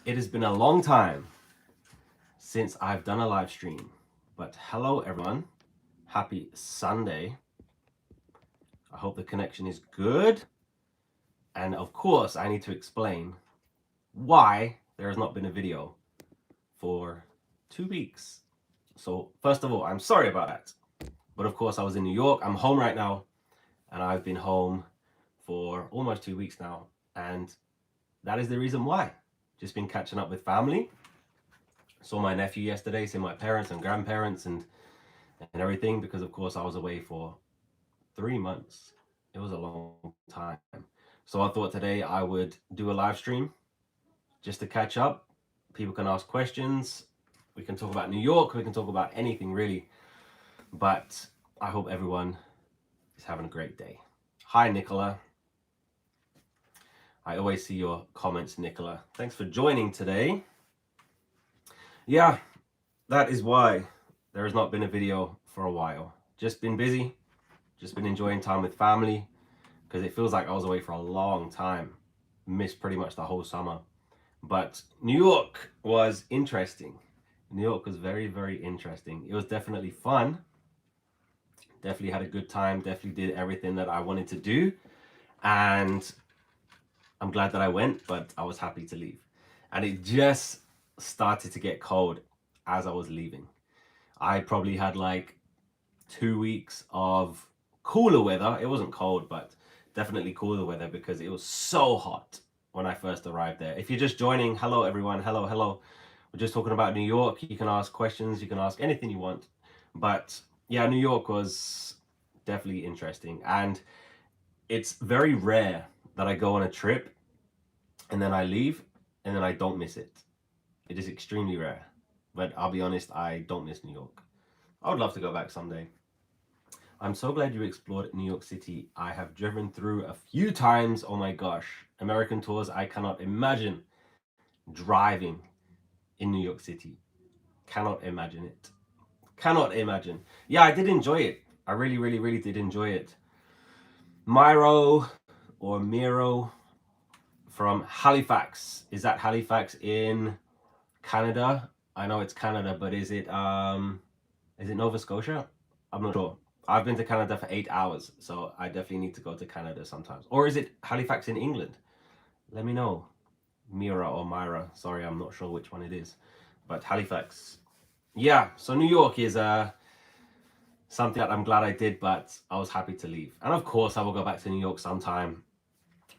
It has been a long time since I've done a live stream, but hello everyone. Happy Sunday. I hope the connection is good. And of course, I need to explain why there has not been a video for 2 weeks. So, first of all, I'm sorry about that. But of course, I was in New York. I'm home right now, and I've been home for almost 2 weeks now. And that is the reason why. Just been catching up with family. Saw my nephew yesterday, see my parents and grandparents and everything, because of course I was away for 3 months. It was a long time. So I thought today I would do a live stream just to catch up. People can ask questions. We can talk about New York. We can talk about anything really. But I hope everyone is having a great day. Hi, Nicola. I always see your comments, Nicola. Thanks for joining today. Yeah, that is why there has not been a video for a while. Just been busy, just been enjoying time with family, because it feels like I was away for a long time. Missed pretty much the whole summer. But New York was interesting. New York was very, very interesting. It was definitely fun. Definitely had a good time. Definitely did everything that I wanted to do. And I'm glad that I went, but I was happy to leave. And it just started to get cold as I was leaving. I probably had like 2 weeks of cooler weather. It wasn't cold, but definitely cooler weather because it was so hot when I first arrived there. If you're just joining, hello everyone. Hello, hello. We're just talking about New York. You can ask questions, you can ask anything you want. But yeah, New York was definitely interesting. And it's very rare that I go on a trip and then I leave and then I don't miss it. It is extremely rare. But I'll be honest, I don't miss New York. I would love to go back someday. I'm so glad you explored New York City. I have driven through a few times. Oh my gosh. American tours, I cannot imagine driving in New York City. Cannot imagine it. Cannot imagine. Yeah, I did enjoy it. I really, really, really did enjoy it. Miro from Halifax. Is that Halifax in Canada? I know it's Canada, but is it Nova Scotia? I'm not sure. I've been to Canada for 8 hours, so I definitely need to go to Canada sometimes. Or is it Halifax in England? Let me know. Mira or Myra. Sorry, I'm not sure which one it is. But Halifax. Yeah, so New York is something that I'm glad I did, but I was happy to leave. And of course, I will go back to New York sometime.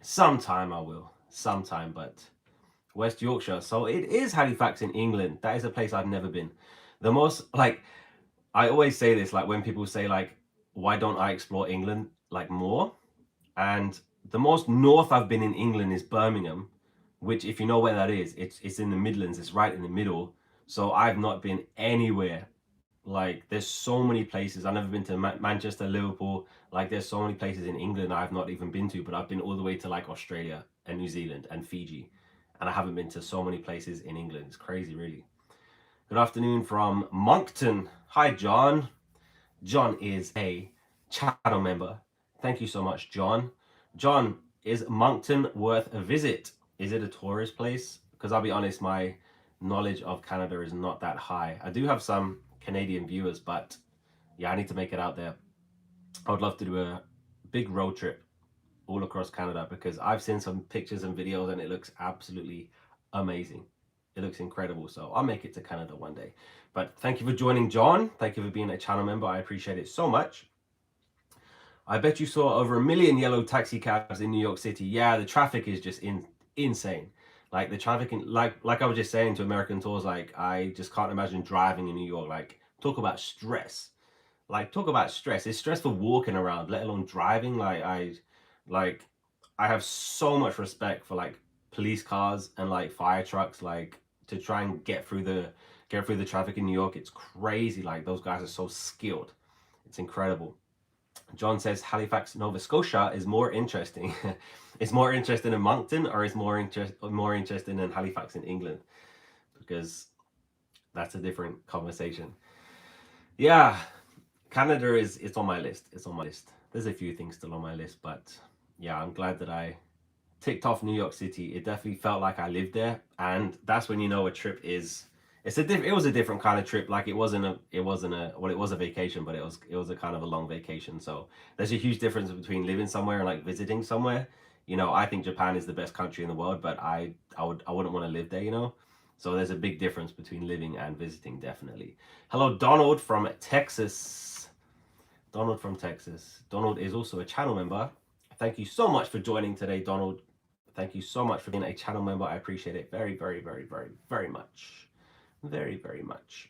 Sometime I will. Sometime, but West Yorkshire. So it is Halifax in England. That is a place I've never been. The most, like, I always say this, like when people say like, why don't I explore England like more? And the most north I've been in England is Birmingham, which if you know where that is, it's in the Midlands, it's right in the middle. So I've not been anywhere. Like there's so many places. I've never been to Manchester, Liverpool. Like there's so many places in England I've not even been to, but I've been all the way to like Australia and New Zealand and Fiji. And I haven't been to so many places in England. It's crazy, really. Good afternoon from Moncton. Hi, John. John is a channel member. Thank you so much, John. John, is Moncton worth a visit? Is it a tourist place? Because I'll be honest, my knowledge of Canada is not that high. I do have some Canadian viewers, but yeah, I need to make it out there. I would love to do a big road trip all across Canada because I've seen some pictures and videos and it looks absolutely amazing. It looks incredible. So I'll make it to Canada one day. But thank you for joining, John. Thank you for being a channel member. I appreciate it so much. I bet you saw over 1 million yellow taxi cabs in New York City. Yeah, the traffic is just insane. Like the traffic, like I was just saying to American Tours, like I just can't imagine driving in New York. Like talk about stress. Like talk about stress. It's stressful walking around, let alone driving. Like I have so much respect for like police cars and like fire trucks, like to try and get through the traffic in New York. It's crazy. Like those guys are so skilled. It's incredible. John says Halifax, Nova Scotia is more interesting. It's more interesting in Moncton, or is more interesting in Halifax in England, because that's a different conversation. Yeah, Canada it's on my list. It's on my list. There's a few things still on my list, but yeah, I'm glad that I ticked off New York City. It definitely felt like I lived there, and that's when you know a trip is. It was a different kind of trip. Like it wasn't a well, it was a vacation, but it was a kind of a long vacation. So there's a huge difference between living somewhere and like visiting somewhere. I think Japan is the best country in the world, but I wouldn't want to live there. So there's a big difference between living and visiting, definitely. Hello, Donald from Texas. Donald from Texas. Donald is also a channel member. Thank you so much for joining today, Donald. Thank you so much for being a channel member. I appreciate it very, very, very, very, very much. Very, very much.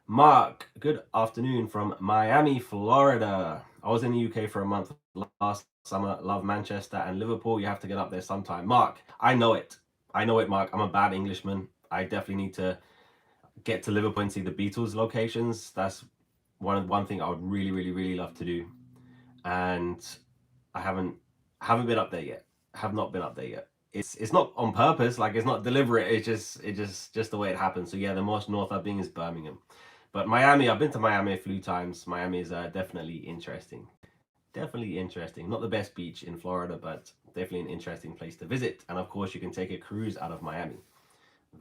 Mark, good afternoon from Miami, Florida. I was in the UK for a month last summer. Love Manchester and Liverpool. You have to get up there sometime. Mark, I know it. I know it, Mark. I'm a bad Englishman. I definitely need to get to Liverpool and see the Beatles locations. That's one thing I would really, really, really love to do. And I haven't been up there yet. Have not been up there yet. It's not on purpose, like it's not deliberate. It's just the way it happens. So yeah, the most north I've been is Birmingham, but Miami, I've been to Miami a few times. Miami is definitely interesting. Definitely interesting. Not the best beach in Florida, but definitely an interesting place to visit. And of course, you can take a cruise out of Miami.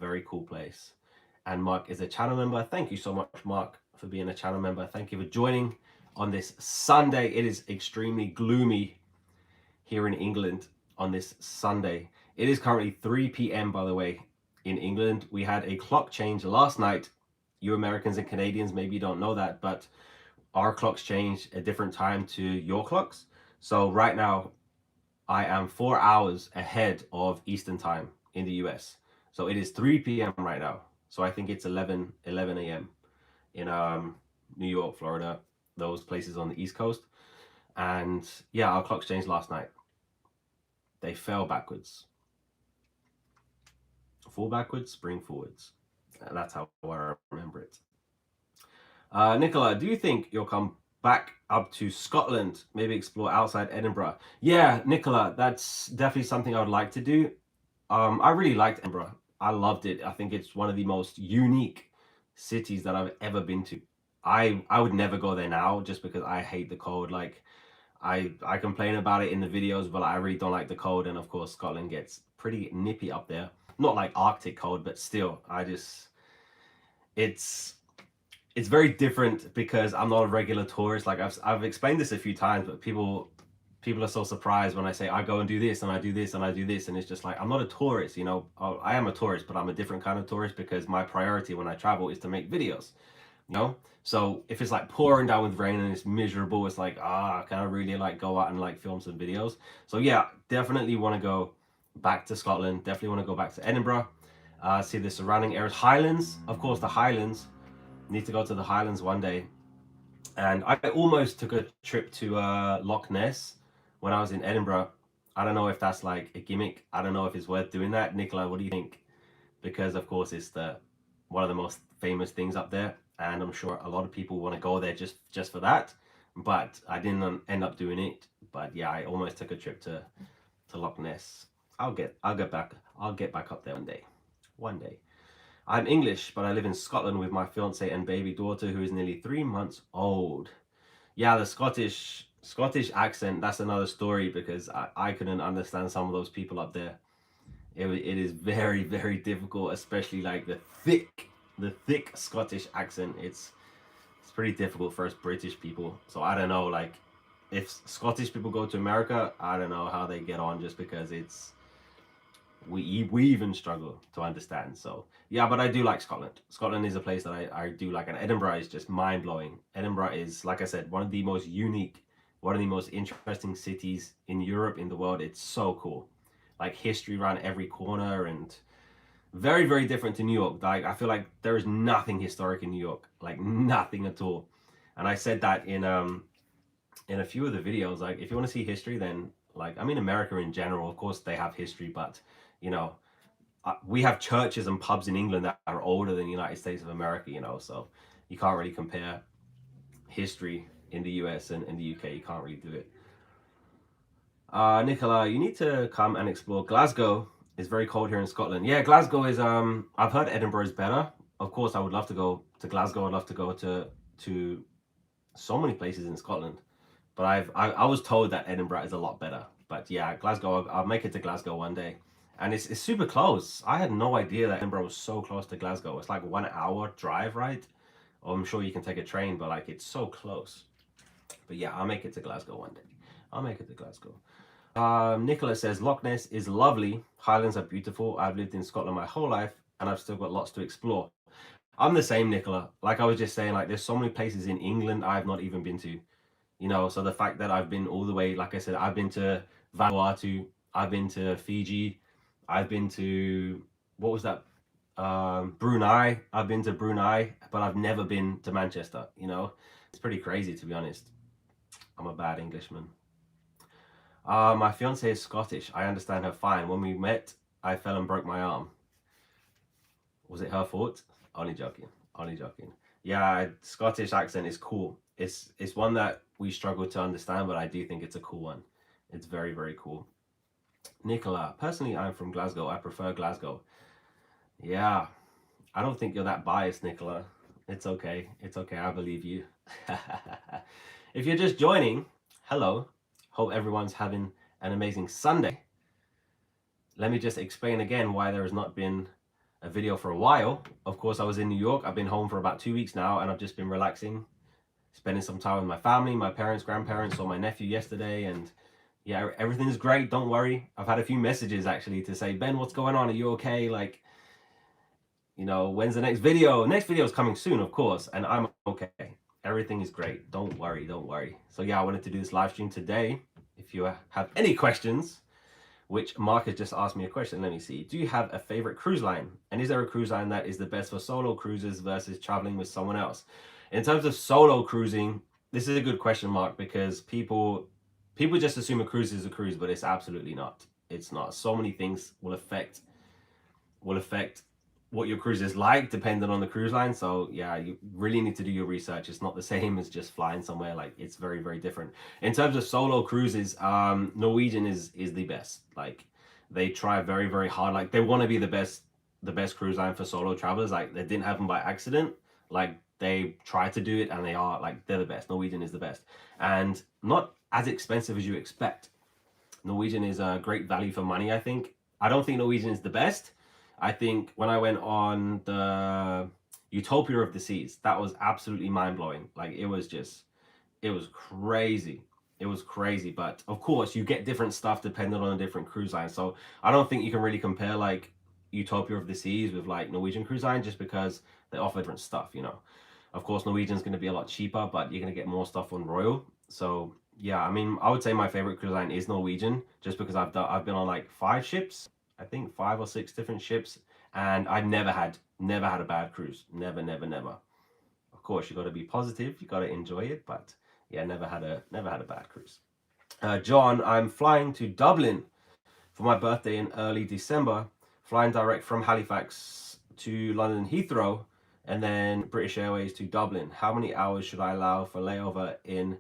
Very cool place. And Mark is a channel member. Thank you so much, Mark, for being a channel member. Thank you for joining on this Sunday. It is extremely gloomy here in England on this Sunday. It is currently 3 p.m. by the way in England. We had a clock change last night. You Americans and Canadians maybe don't know that, but our clocks change a different time to your clocks. So right now I am 4 hours ahead of Eastern time in the US. So it is 3 p.m. right now. So I think it's 11 a.m. in New York, Florida, those places on the East Coast. And yeah, our clocks changed last night. They fell backwards. Fall backwards, spring forwards. That's how I remember it. Nicola, do you think you'll come back up to Scotland, maybe explore outside Edinburgh? Yeah, Nicola, that's definitely something I would like to do. I really liked Edinburgh. I loved it. I think it's one of the most unique cities that I've ever been to. I would never go there now just because I hate the cold. Like I complain about it in the videos, but I really don't like the cold. And of course, Scotland gets pretty nippy up there. Not like Arctic cold, but still, it's very different because I'm not a regular tourist. Like I've explained this a few times, but people are so surprised when I say I go and do this and I do this and I do this, and it's just like I'm not a tourist. I am a tourist, but I'm a different kind of tourist because my priority when I travel is to make videos. So if it's like pouring down with rain and it's miserable, it's like can I really like go out and like film some videos? So yeah, definitely want to go back to Scotland. Definitely want to go back to Edinburgh. See the surrounding areas. Highlands, of course, the Highlands. Need to go to the Highlands one day. And I almost took a trip to Loch Ness when I was in Edinburgh. I don't know if that's like a gimmick. I don't know if it's worth doing that. Nicola, what do you think? Because of course it's one of the most famous things up there, and I'm sure a lot of people want to go there just for that. But I didn't end up doing it. But yeah, I almost took a trip to Loch Ness. I'll get back up there one day. One day. I'm English, but I live in Scotland with my fiance and baby daughter who is nearly 3 months old. Yeah, the Scottish accent, that's another story because I couldn't understand some of those people up there. It is very, very difficult, especially like the thick Scottish accent. It's pretty difficult for us British people. So I don't know, like if Scottish people go to America, I don't know how they get on just because we even struggle to understand. So yeah, but I do like Scotland. Scotland is a place that I do like, and Edinburgh is just mind-blowing. Edinburgh is, like I said, one of the most unique, one of the most interesting cities in Europe, in the world. It's so cool. Like history around every corner, and very, very different to New York. Like I feel like there is nothing historic in New York, like nothing at all. And I said that in a few of the videos. Like if you want to see history, then like I mean America in general, of course they have history, but we have churches and pubs in England that are older than the United States of America, so you can't really compare history in the US and in the UK. You can't really do it. Nicola, you need to come and explore Glasgow. It's very cold here in Scotland. Yeah, Glasgow is I've heard Edinburgh is better. Of course I would love to go to Glasgow. I'd love to go to so many places in Scotland, but I was told that Edinburgh is a lot better. But yeah, Glasgow, I'll make it to Glasgow one day. And it's super close. I had no idea that Edinburgh was so close to Glasgow. It's like 1 hour drive, right? Or I'm sure you can take a train, but like it's so close. But yeah, I'll make it to Glasgow one day. I'll make it to Glasgow. Nicholas says, Loch Ness is lovely. Highlands are beautiful. I've lived in Scotland my whole life and I've still got lots to explore. I'm the same, Nicola. Like I was just saying, like there's so many places in England I've not even been to. You know, so the fact that I've been all the way, like I said, I've been to Vanuatu, I've been to Fiji, I've been to, what was that? Brunei. I've been to Brunei, but I've never been to Manchester, you know? It's pretty crazy, to be honest. I'm a bad Englishman. My fiance is Scottish. I understand her fine. When we met, I fell and broke my arm. Was it her fault? Only joking. Only joking. Yeah, Scottish accent is cool. It's one that we struggle to understand, but I do think it's a cool one. It's very, very cool. Nicola, personally, I'm from Glasgow. I prefer Glasgow. Yeah, I don't think you're that biased, Nicola. It's okay. It's okay. I believe you. If you're just joining, hello. Hope everyone's having an amazing Sunday. Let me just explain again why there has not been a video for a while. Of course, I was in New York. I've been home for about 2 weeks now, and I've just been relaxing, spending some time with my family, my parents, grandparents, saw my nephew yesterday, and yeah, everything's great. Don't worry. I've had a few messages actually to say, Ben, what's going on? Are you okay? Like, you know, when's the next video? Next video is coming soon, of course, and I'm okay. Everything is great. Don't worry, don't worry. So yeah, I wanted to do this live stream today. If you have any questions, which Mark has just asked me a question. Let me see. Do you have a favorite cruise line? And is there a cruise line that is the best for solo cruises versus traveling with someone else? In terms of solo cruising, this is a good question, Mark, because people just assume a cruise is a cruise, but it's absolutely not. It's not. So many things will affect what your cruise is like depending on the cruise line. So yeah, you really need to do your research. It's not the same as just flying somewhere. Like it's very, very different. In terms of solo cruises, Norwegian is the best. Like they try very, very hard. Like they want to be the best cruise line for solo travelers. Like they didn't happen by accident. Like they try to do it and they're the best. Norwegian is the best and not as expensive as you expect. Norwegian is a great value for money, I think. I don't think Norwegian is the best. I think when I went on the Utopia of the Seas, that was absolutely mind-blowing. Like it was crazy. It was crazy. But of course, you get different stuff depending on a different cruise line. So I don't think you can really compare like Utopia of the Seas with like Norwegian cruise line just because they offer different stuff, you know. Of course, Norwegian's going to be a lot cheaper, but you're going to get more stuff on Royal. So yeah, I mean, I would say my favorite cruise line is Norwegian just because I've been on like 5 ships. I think 5 or 6 different ships, and I never had a bad cruise. Never. Of course, you got to be positive, you got to enjoy it, but yeah, never had a bad cruise. John, I'm flying to Dublin for my birthday in early December, flying direct from Halifax to London Heathrow, and then British Airways to Dublin. How many hours should I allow for layover in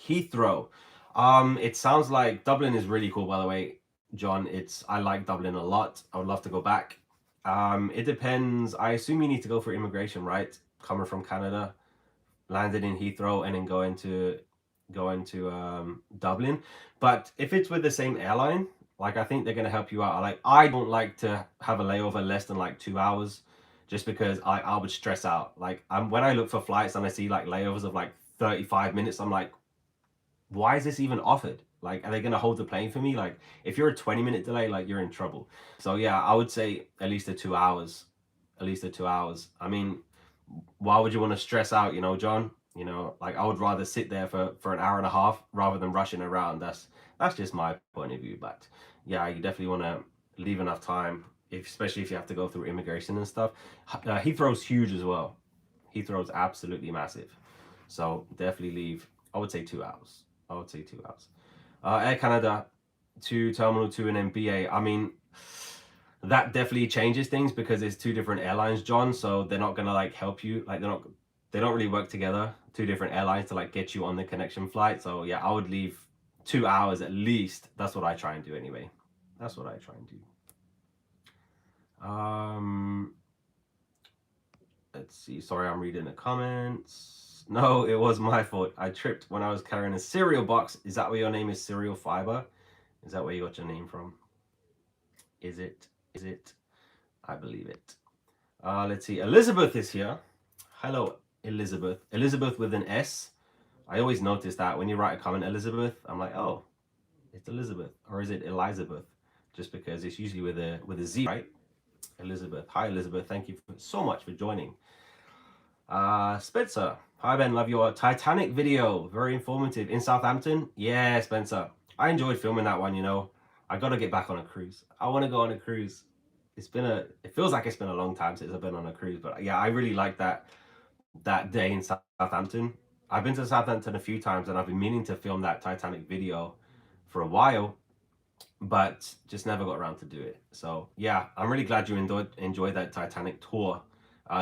Heathrow? It sounds like Dublin is really cool, by the way. John, I like Dublin a lot. I would love to go back. It depends. I assume you need to go for immigration, right? Coming from Canada, landed in Heathrow, and then go into Dublin. But if it's with the same airline, like I think they're gonna help you out. Like I don't like to have a layover less than like 2 hours, just because I would stress out. Like when I look for flights and I see like layovers of like 35 minutes, I'm like, why is this even offered? Like, are they going to hold the plane for me? Like, if you're a 20-minute delay, like, you're in trouble. So, yeah, I would say at least 2 hours. At least 2 hours. I mean, why would you want to stress out, you know, John? You know, like, I would rather sit there for an hour and a half rather than rushing around. That's just my point of view. But, yeah, you definitely want to leave enough time, especially if you have to go through immigration and stuff. Heathrow's huge as well. Heathrow's absolutely massive. So, definitely leave, I would say 2 hours. I would say 2 hours. Air Canada to Terminal 2 and then BA. I mean, that definitely changes things because it's 2 different airlines, John. So they're not gonna like help you. Like they don't really work together. 2 different airlines to like get you on the connection flight. So yeah, I would leave 2 hours at least. That's what I try and do anyway. That's what I try and do. Let's see. Sorry, I'm reading the comments. No, it was my fault. I tripped when I was carrying a cereal box. Is that where your name is, Cereal Fiber? Is that where you got your name from? Is it? Is it? I believe it. Let's see. Elizabeth is here. Hello, Elizabeth. Elizabeth with an S. I always notice that when you write a comment, Elizabeth, I'm like, oh, it's Elizabeth, or is it Elizabeth? Just because it's usually with a Z, right? Elizabeth. Hi, Elizabeth. Thank you so much for joining. Spencer. Hi, Ben. Love your Titanic video. Very informative. In Southampton? Yeah, Spencer. I enjoyed filming that one, you know. I got to get back on a cruise. I want to go on a cruise. It feels like it's been a long time since I've been on a cruise, but yeah, I really like that day in Southampton. I've been to Southampton a few times and I've been meaning to film that Titanic video for a while, but just never got around to do it. So yeah, I'm really glad you enjoyed that Titanic tour,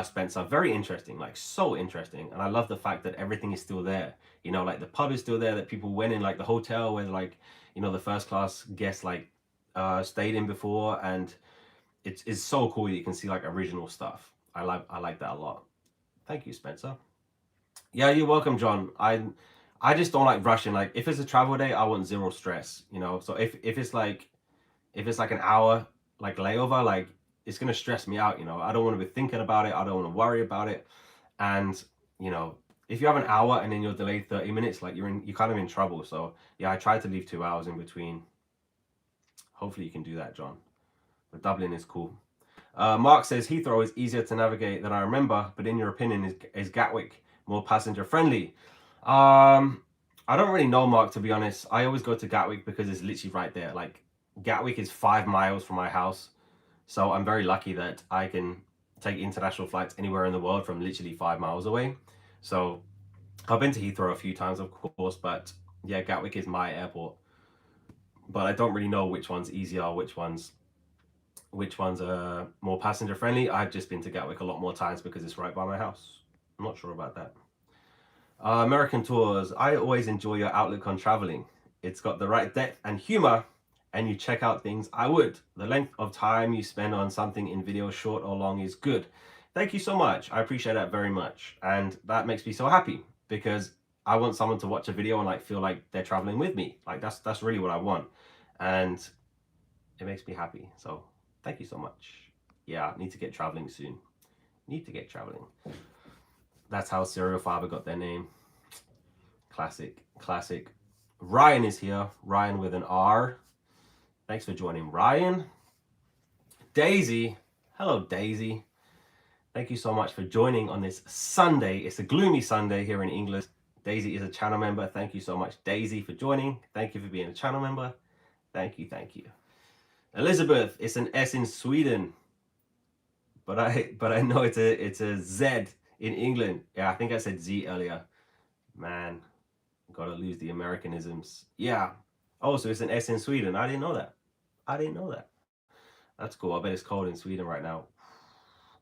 Spencer. Very interesting, like so interesting. And I love the fact that everything is still there. You know, like the pub is still there that people went in, like the hotel where like, you know, the first class guests like stayed in before, and it's so cool. You can see like original stuff. I like that a lot. Thank you, Spencer. Yeah, you're welcome, John. I just don't like rushing. Like if it's a travel day, I want zero stress, you know. So if it's like an hour like layover, like it's gonna stress me out, you know. I don't want to be thinking about it. I don't want to worry about it. And you know, if you have an hour and then you're delayed 30 minutes, like you're kind of in trouble. So yeah, I try to leave 2 hours in between. Hopefully you can do that, John. But Dublin is cool. Mark says Heathrow is easier to navigate than I remember, but in your opinion, is Gatwick more passenger friendly? I don't really know, Mark, to be honest. I always go to Gatwick because it's literally right there. Like Gatwick is 5 miles from my house, so I'm very lucky that I can take international flights anywhere in the world from literally 5 miles away. So I've been to Heathrow a few times, of course, but yeah, Gatwick is my airport. But I don't really know which one's easier, which ones are more passenger friendly. I've just been to Gatwick a lot more times because it's right by my house. I'm not sure about that. American Tours. I always enjoy your outlook on traveling. It's got the right depth and humor, and you check out things I would. The length of time you spend on something in video, short or long, is good. Thank you so much. I appreciate that very much. And that makes me so happy because I want someone to watch a video and like feel like they're traveling with me. Like that's really what I want. And it makes me happy. So thank you so much. Yeah, need to get traveling soon. Need to get traveling. That's how Serial Fiber got their name. Classic, classic. Ryan is here. Ryan with an R. Thanks for joining, Ryan. Daisy. Hello, Daisy. Thank you so much for joining on this Sunday. It's a gloomy Sunday here in England. Daisy is a channel member. Thank you so much, Daisy, for joining. Thank you for being a channel member. Thank you, thank you. Elizabeth, it's an S in Sweden, but I know it's a Z in England. Yeah, I think I said Z earlier. Man, gotta lose the Americanisms. Yeah. Oh, so it's an S in Sweden. I didn't know that. I didn't know that. That's cool. I bet it's cold in Sweden right now.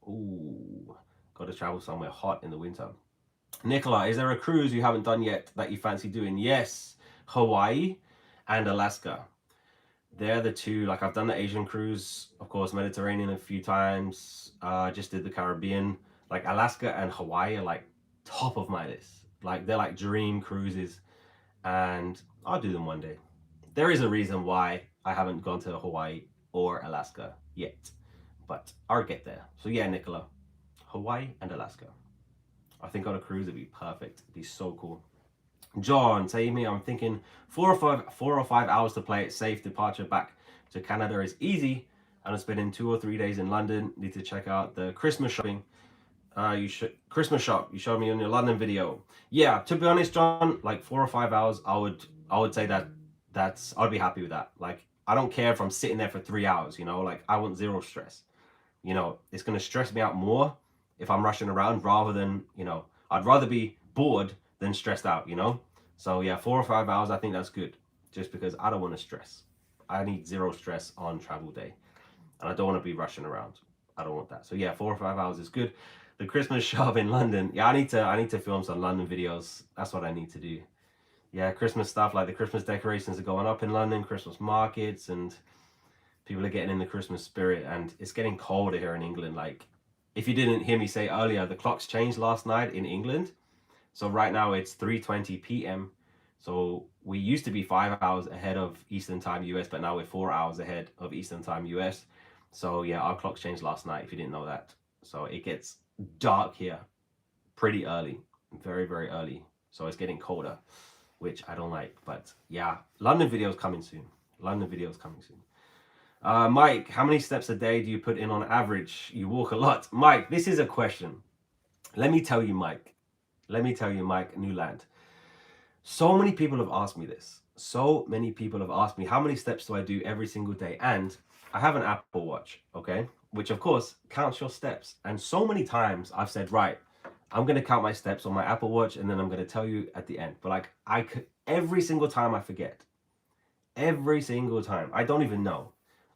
Ooh, gotta travel somewhere hot in the winter. Nicola, is there a cruise you haven't done yet that you fancy doing? Yes, Hawaii and Alaska. They're the two. Like I've done the Asian cruise, of course, Mediterranean a few times. Just did the Caribbean. Like Alaska and Hawaii are like top of my list. Like they're like dream cruises, and I'll do them one day. There is a reason why I haven't gone to Hawaii or Alaska yet, but I'll get there. So yeah, Nicola, Hawaii and Alaska. I think on a cruise it'd be perfect. It'd be so cool. John, say me, I'm thinking 4 or 5 hours to play it safe. Departure back to Canada is easy, and I'm spending 2 or 3 days in London. Need to check out the Christmas shopping. Christmas shop. You showed me on your London video. Yeah, to be honest, John, like 4 or 5 hours, I would say I'd be happy with that. Like I don't care if I'm sitting there for 3 hours. You know, like I want zero stress. You know, it's gonna stress me out more if I'm rushing around rather than, you know, I'd rather be bored than stressed out, you know? So yeah, 4 or 5 hours, I think that's good. Just because I don't want to stress. I need zero stress on travel day. And I don't want to be rushing around. I don't want that. So yeah, 4 or 5 hours is good. The Christmas shop in London. Yeah, I need to film some London videos. That's what I need to do. Yeah, Christmas stuff, like the Christmas decorations are going up in London, Christmas markets, and people are getting in the Christmas spirit, and it's getting colder here in England. Like, if you didn't hear me say earlier, the clocks changed last night in England. So right now it's 3:20 p.m. So we used to be 5 hours ahead of Eastern Time US, but now we're 4 hours ahead of Eastern Time US. So yeah, our clocks changed last night, if you didn't know that. So it gets dark here pretty early, very, very early. So it's getting colder, which I don't like. But yeah, London videos coming soon. London videos coming soon. Mike, how many steps a day do you put in on average? You walk a lot. Mike, this is a question. Let me tell you, Mike. Let me tell you, Mike Newland. So many people have asked me this. So many people have asked me, how many steps do I do every single day? And I have an Apple Watch, okay? Which, of course, counts your steps. And so many times I've said, right, I'm going to count my steps on my Apple Watch and then I'm going to tell you at the end. But like, every single time I forget. Every single time. I don't even know.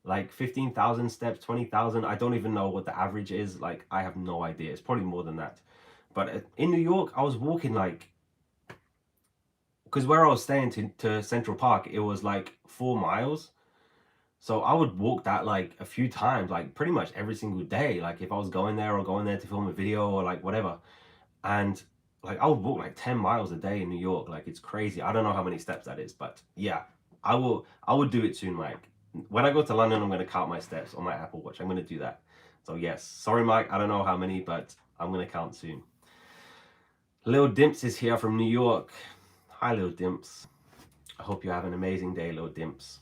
Like 15,000 steps, 20,000. I don't even know what the average is. Like, I have no idea. It's probably more than that. But in New York, I was walking like, because where I was staying to Central Park, it was like 4 miles. So I would walk that like a few times, like pretty much every single day. Like if I was going there or going there to film a video or like whatever. And like I would walk like 10 miles a day in New York. Like it's crazy. I don't know how many steps that is, but yeah, I will do it soon, Mike. When I go to London, I'm going to count my steps on my Apple Watch. I'm going to do that. So yes, sorry, Mike. I don't know how many, but I'm going to count soon. Lil Dimps is here from New York. Hi, Lil Dimps. I hope you have an amazing day, Lil Dimps.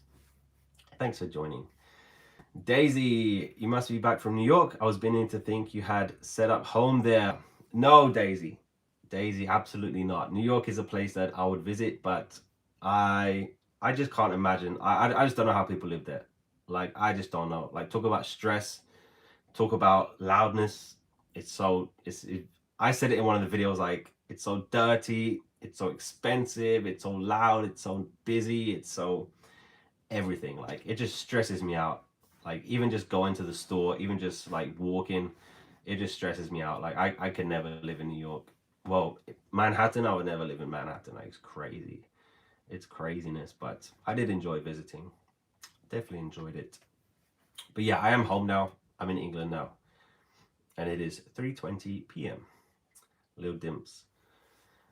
Thanks for joining. Daisy, you must be back from New York. I was beginning to think you had set up home there. No, Daisy. Daisy, absolutely not. New York is a place that I would visit, but I just can't imagine. I just don't know how people live there. Like, I just don't know. Like, talk about stress, talk about loudness. I said it in one of the videos, like, it's so dirty, it's so expensive, it's so loud, it's so busy, it's so everything. Like, it just stresses me out. Like, even just going to the store, even just like walking, it just stresses me out. Like, I could never live in New York. Well, Manhattan, I would never live in Manhattan. Like, it's crazy. It's craziness, but I did enjoy visiting. Definitely enjoyed it. But yeah, I am home now. I'm in England now. And it is 3:20 p.m. Lil Dimps.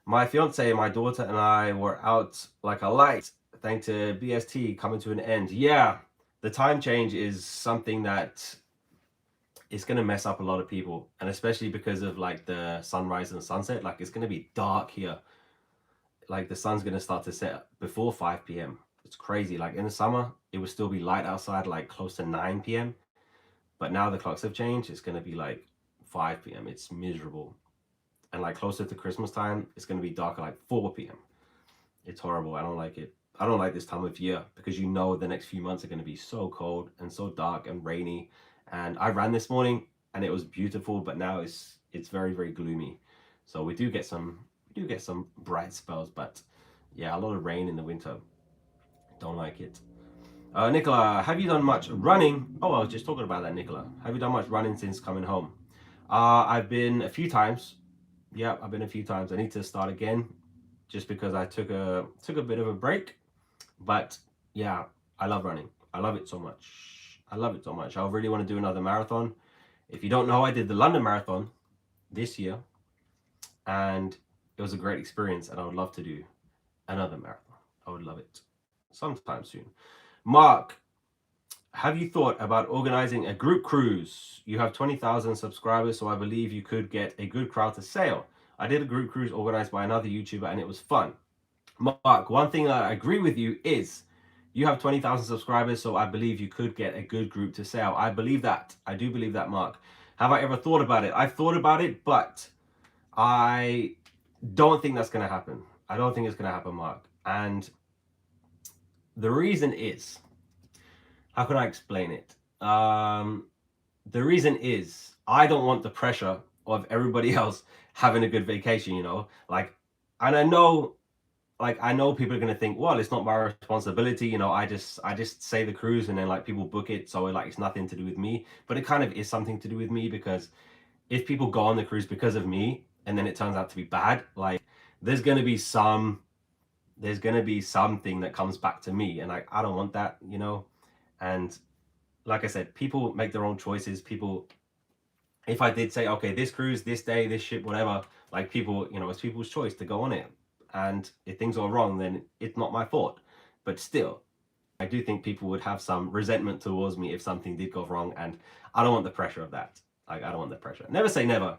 My fiance, my daughter, and I were out like a light thanks to BST coming to an end. Yeah, the time change is something that is going to mess up a lot of people. And especially because of like the sunrise and sunset. Like it's going to be dark here. Like the sun's going to start to set before 5 p.m. It's crazy. Like in the summer, it would still be light outside like close to 9 p.m. But now the clocks have changed. It's going to be like 5 p.m. It's miserable. And like closer to Christmas time, it's going to be darker like 4 p.m. It's horrible. I don't like it. I don't like this time of year because you know the next few months are going to be so cold and so dark and rainy. And I ran this morning and it was beautiful, but now it's very, very gloomy. So we do get some bright spells, but yeah, a lot of rain in the winter. Don't like it. Nicola, have you done much running? Oh, I was just talking about that, Nicola. Have you done much running since coming home? I've been a few times. Yeah, I've been a few times. I need to start again just because I took a bit of a break. But yeah, I love running. I love it so much. I love it so much. I really want to do another marathon. If you don't know, I did the London Marathon this year and it was a great experience and I would love to do another marathon. I would love it sometime soon. Mark, have you thought about organizing a group cruise? You have 20,000 subscribers, so I believe you could get a good crowd to sail. I did a group cruise organized by another YouTuber and it was fun. Mark, one thing that I agree with you is you have 20,000 subscribers, so I believe you could get a good group to sail. I believe that. I do believe that, Mark. Have I ever thought about it? I've thought about it, but I don't think that's going to happen. I don't think it's going to happen, Mark. And the reason is, how can I explain it? The reason is I don't want the pressure of everybody else having a good vacation, you know? Like, and I know people are gonna think, well, it's not my responsibility, you know, I just say the cruise and then like people book it, so like it's nothing to do with me. But it kind of is something to do with me because if people go on the cruise because of me and then it turns out to be bad, like there's gonna be something that comes back to me, and like I don't want that, you know. And like I said, people make their own choices. People, if I did say, okay, this cruise, this day, this ship, whatever, like people, you know, it's people's choice to go on it. and if things are wrong, then it's not my fault. But still, I do think people would have some resentment towards me if something did go wrong, and I don't want the pressure of that. Like, I don't want the pressure. Never say never.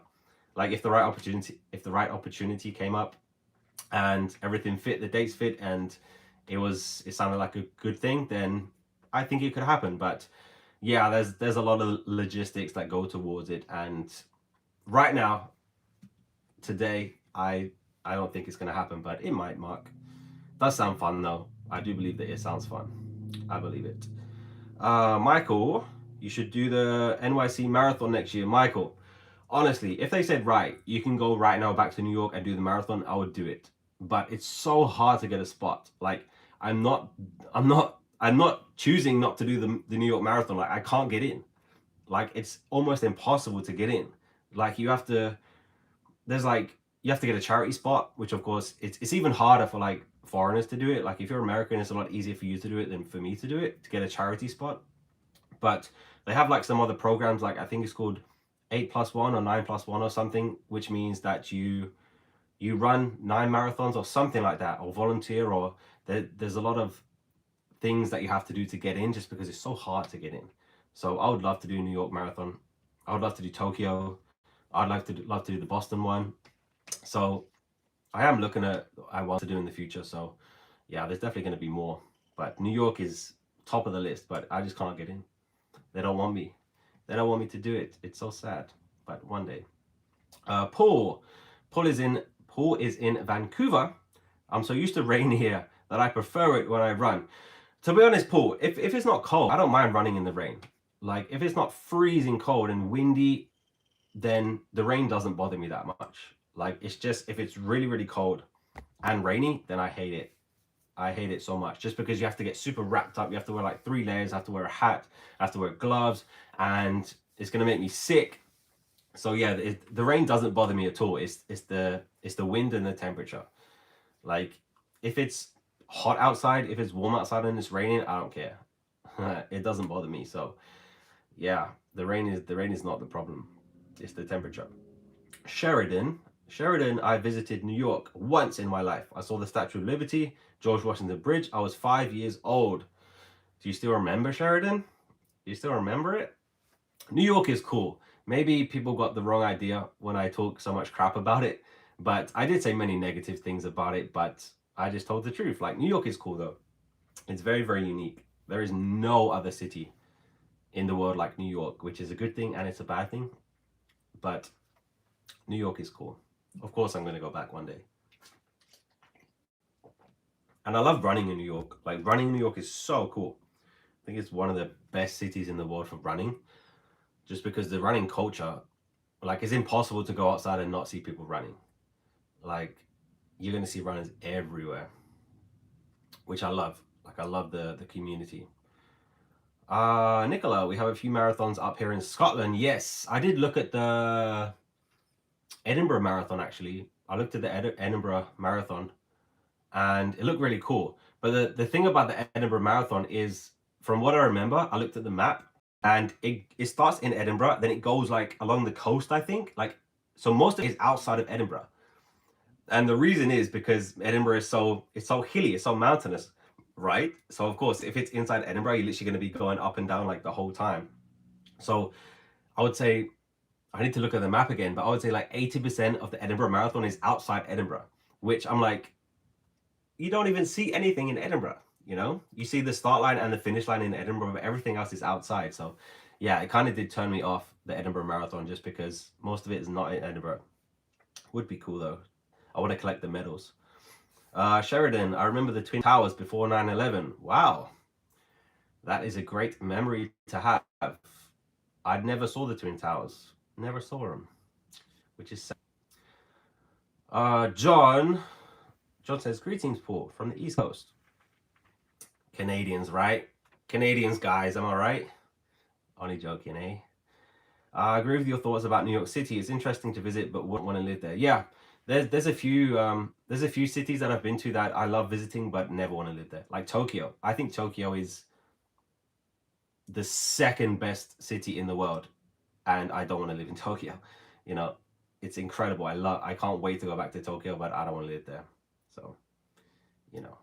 Like, if the right opportunity came up and everything fit, the dates fit, and it sounded like a good thing, then I think it could happen. But yeah, there's a lot of logistics that go towards it, and right now, today, I don't think it's gonna happen, but it might. Mark, does sound fun though. I do believe that it sounds fun. I believe it. Michael, you should do the NYC marathon next year. Michael, honestly, if they said, right, you can go right now back to New York and do the marathon, I would do it. But it's so hard to get a spot. Like, I'm not choosing not to do the New York marathon. Like, I can't get in. Like, it's almost impossible to get in. Like, you have to get a charity spot, which of course it's even harder for like foreigners to do it. Like, if you're American, it's a lot easier for you to do it than for me to do it, to get a charity spot. But they have like some other programs, like I think it's called 8+1 or 9+1 or something, which means that you run 9 marathons or something like that, or volunteer, or there's a lot of things that you have to do to get in, just because it's so hard to get in. So I would love to do New York Marathon. I would love to do Tokyo. I'd love to do the Boston one. So I am looking at I want to do in the future. So yeah, there's definitely going to be more. But New York is top of the list, but I just can't get in. They don't want me. They don't want me to do it. It's so sad. But one day. Paul is in Vancouver. I'm so used to rain here that I prefer it when I run. To be honest, Paul, if it's not cold, I don't mind running in the rain. Like, if it's not freezing cold and windy, then the rain doesn't bother me that much. Like, it's just if it's really, really cold and rainy, then I hate it. I hate it so much, just because you have to get super wrapped up. You have to wear like 3 layers. I have to wear a hat. I have to wear gloves, and it's gonna make me sick. So yeah, the rain doesn't bother me at all. It's the wind and the temperature. Like, if it's hot outside, if it's warm outside and it's raining, I don't care. It doesn't bother me. So yeah, the rain is not the problem. It's the temperature. Sheridan, I visited New York once in my life. I saw the Statue of Liberty, George Washington Bridge. I was 5 years old. Do you still remember, Sheridan? Do you still remember it? New York is cool. Maybe people got the wrong idea when I talk so much crap about it, but I did say many negative things about it, but I just told the truth. Like, New York is cool though. It's very, very unique. There is no other city in the world like New York, which is a good thing and it's a bad thing. But New York is cool. Of course, I'm going to go back one day. And I love running in New York. Like, running in New York is so cool. I think it's one of the best cities in the world for running, just because the running culture, like, it's impossible to go outside and not see people running. Like, you're going to see runners everywhere, which I love. Like, I love the community. Nicola, we have a few marathons up here in Scotland. Yes, I did look at the Edinburgh Marathon, actually. I looked at the Edinburgh Marathon, and it looked really cool. But the thing about the Edinburgh Marathon is, from what I remember, I looked at the map, and it starts in Edinburgh, then it goes like along the coast, I think. Like, so most of it is outside of Edinburgh. And the reason is because Edinburgh is it's so hilly, it's so mountainous, right? So of course, if it's inside Edinburgh, you're literally going to be going up and down like the whole time. So I would say, I need to look at the map again, but I would say like 80% of the Edinburgh Marathon is outside Edinburgh, which I'm like, you don't even see anything in Edinburgh, you know? You see the start line and the finish line in Edinburgh, but everything else is outside. So yeah, it kind of did turn me off the Edinburgh Marathon, just because most of it is not in Edinburgh. Would be cool though. I want to collect the medals. Sheridan, I remember the Twin Towers before 9/11. Wow. That is a great memory to have. I never saw the Twin Towers. Never saw them, which is sad. John says, greetings, Paul, from the East Coast. Canadians, right? Canadians, guys, am I right? Only joking, eh? I agree with your thoughts about New York City. It's interesting to visit, but wouldn't want to live there. Yeah, there's a few cities that I've been to that I love visiting, but never want to live there. Like Tokyo. I think Tokyo is the second best city in the world, and I don't want to live in Tokyo. You know, it's incredible. I can't wait to go back to Tokyo, but I don't want to live there. So, you know,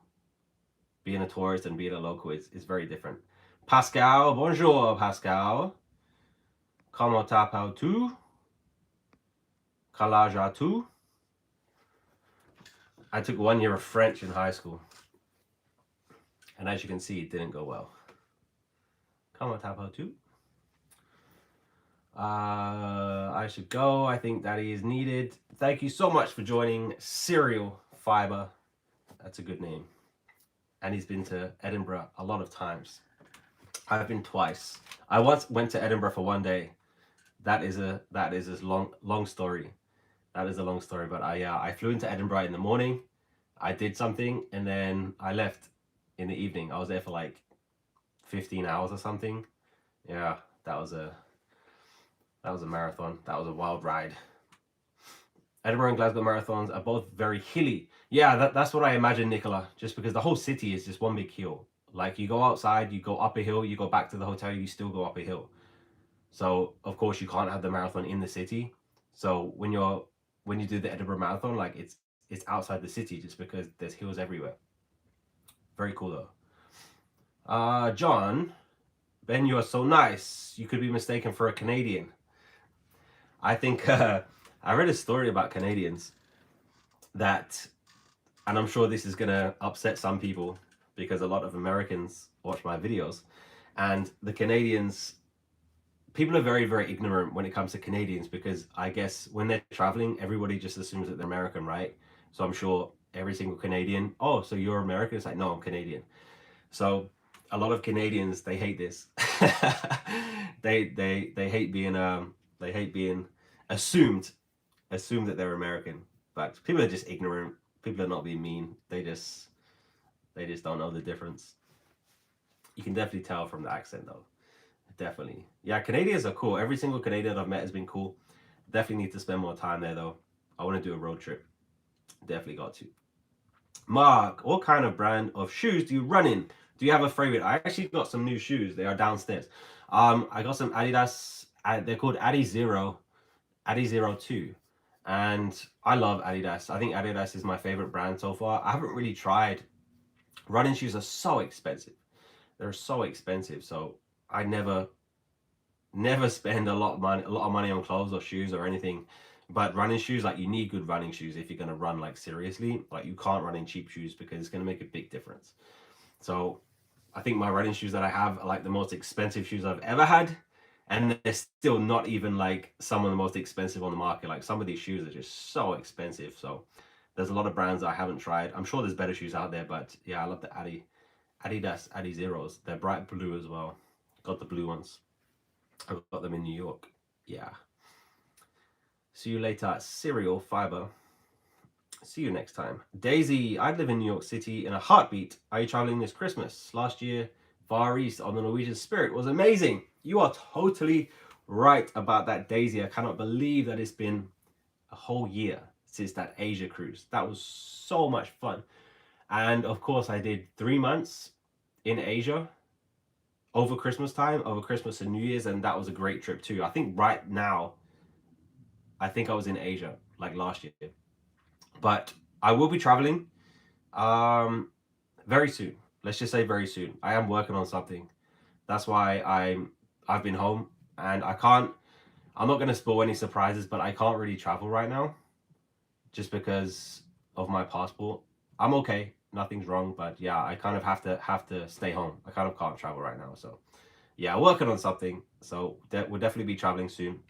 being a tourist and being a local is very different. Pascal, bonjour, Pascal. Comment t'appelles-tu? Quel âge as-tu? I took 1 year of French in high school. And as you can see, it didn't go well. Comment t'appelles-tu? I should go. I think Daddy is needed. Thank you so much for joining Cereal Fiber. That's a good name. And he's been to Edinburgh a lot of times. I've been twice. I once went to Edinburgh for 1 day. That is a long story. That is a long story. But I flew into Edinburgh in the morning. I did something and then I left in the evening. I was there for like 15 hours or something. Yeah, that was a marathon. That was a wild ride. Edinburgh and Glasgow marathons are both very hilly. Yeah, that's what I imagine, Nicola, just because the whole city is just one big hill. Like you go outside, you go up a hill, you go back to the hotel, you still go up a hill. So of course you can't have the marathon in the city. So when you do the Edinburgh Marathon, like it's outside the city just because there's hills everywhere. Very cool though. John, Ben, you are so nice. You could be mistaken for a Canadian. I think I read a story about Canadians that, and I'm sure this is gonna upset some people because a lot of Americans watch my videos, and the Canadians, people are very, very ignorant when it comes to Canadians because I guess when they're traveling, everybody just assumes that they're American, right? So I'm sure every single Canadian, oh, so you're American? It's like, no, I'm Canadian. So a lot of Canadians, they hate this. they hate being assumed that they're American. But people are just ignorant. People are not being mean. They just don't know the difference. You can definitely tell from the accent though. Definitely. Yeah, Canadians are cool. Every single Canadian I've met has been cool. Definitely need to spend more time there though. I want to do a road trip. Definitely got to. Mark, what kind of brand of shoes do you run in? Do you have a favorite? I actually got some new shoes. They are downstairs. I got some Adidas. They're called Adizero 2. And I love Adidas. I think Adidas is my favorite brand so far. I haven't really tried. Running shoes are so expensive. They're so expensive. So I never spend a lot of money on clothes or shoes or anything. But running shoes, like you need good running shoes if you're gonna run like seriously. Like you can't run in cheap shoes because it's gonna make a big difference. So I think my running shoes that I have are like the most expensive shoes I've ever had. And they're still not even like some of the most expensive on the market. Like some of these shoes are just so expensive. So there's a lot of brands I haven't tried. I'm sure there's better shoes out there, but yeah, I love the Adidas Adizeros. They're bright blue as well. Got the blue ones. I got them in New York. Yeah. See you later, Cereal Fiber. See you next time. Daisy, I live in New York City in a heartbeat. Are you traveling this Christmas? Last year, Far East on the Norwegian Spirit was amazing. You are totally right about that, Daisy. I cannot believe that it's been a whole year since that Asia cruise. That was so much fun. And of course, I did 3 months in Asia over Christmas time, over Christmas and New Year's, and that was a great trip too. I think right now, I think I was in Asia like last year. But I will be traveling very soon. Let's just say very soon. I am working on something. That's why I've been home and I'm not going to spoil any surprises, but I can't really travel right now just because of my passport. I'm okay. Nothing's wrong, but yeah, I kind of have to stay home. I kind of can't travel right now. So yeah, working on something. So we'll definitely be traveling soon.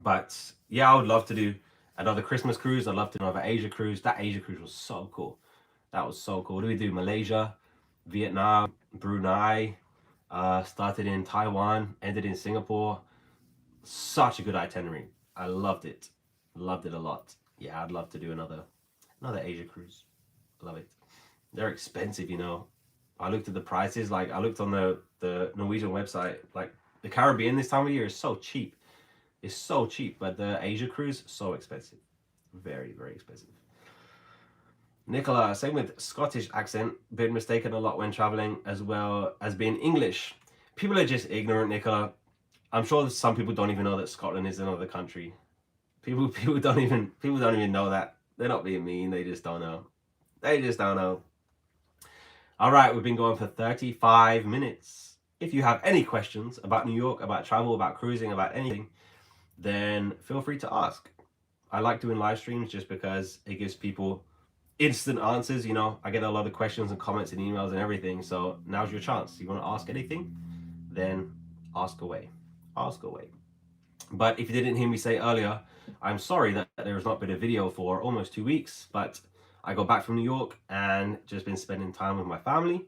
But yeah, I would love to do another Christmas cruise. I'd love to do another Asia cruise. That Asia cruise was so cool. That was so cool. What do we do? Malaysia, Vietnam, Brunei, started in Taiwan, ended in Singapore. Such a good itinerary. I loved it. Loved it a lot. Yeah, I'd love to do another Asia cruise. Love it. They're expensive, you know. I looked at the prices. Like I looked on the Norwegian website. Like the Caribbean this time of year is so cheap. It's so cheap, but the Asia cruise, so expensive. Very, very expensive. Nicola, same with Scottish accent, been mistaken a lot when traveling as well as being English. People are just ignorant, Nicola. I'm sure some people don't even know that Scotland is another country. People don't even know that. They're not being mean. They just don't know. They just don't know. All right, we've been going for 35 minutes. If you have any questions about New York, about travel, about cruising, about anything, then feel free to ask. I like doing live streams just because it gives people instant answers. You know, I get a lot of questions and comments and emails and everything. So now's your chance. You want to ask anything, then ask away. Ask away. But if you didn't hear me say earlier, I'm sorry that there has not been a video for almost 2 weeks, but I got back from New York and just been spending time with my family,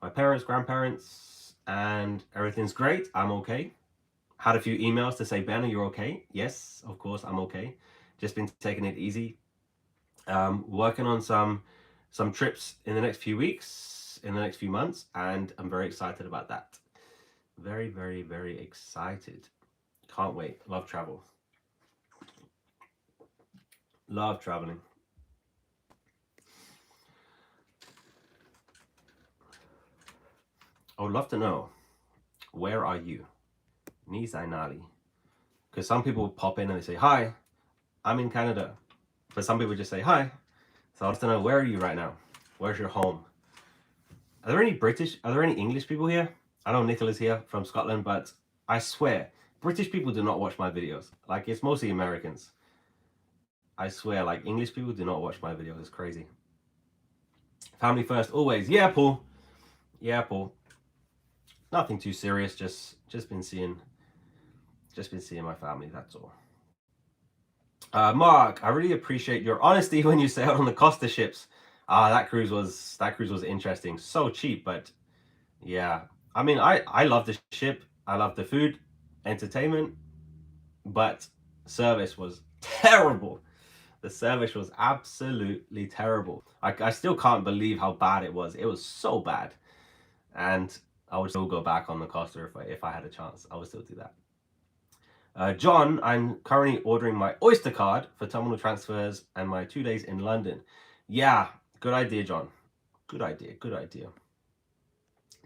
my parents, grandparents, and everything's great. I'm okay. Had a few emails to say, Ben, are you okay? Yes, of course, I'm okay. Just been taking it easy. Working on some trips in the next few weeks, in the next few months, and I'm very excited about that. Very, very, very excited. Can't wait. Love travel. Love traveling. I would love to know, where are you? Ni Zainali. Because some people pop in and they say, hi, I'm in Canada. But some people just say, hi. So I'd love to know, where are you right now? Where's your home? Are there any English people here? I know Nicola's here from Scotland, but I swear, British people do not watch my videos. Like, it's mostly Americans. I swear, like, English people do not watch my videos. It's crazy. Family first, always. Yeah, Paul. Yeah, Paul. Nothing too serious. Just been seeing my family. That's all. Mark, I really appreciate your honesty when you sailed on the Costa ships. That cruise was interesting. So cheap, but yeah. I mean, I love the ship. I love the food, entertainment, but service was terrible. The service was absolutely terrible. I still can't believe how bad it was. It was so bad. And I would still go back on the Costa if I had a chance. I would still do that. John, I'm currently ordering my Oyster card for terminal transfers and my 2 days in London. Yeah, good idea, John. Good idea, good idea.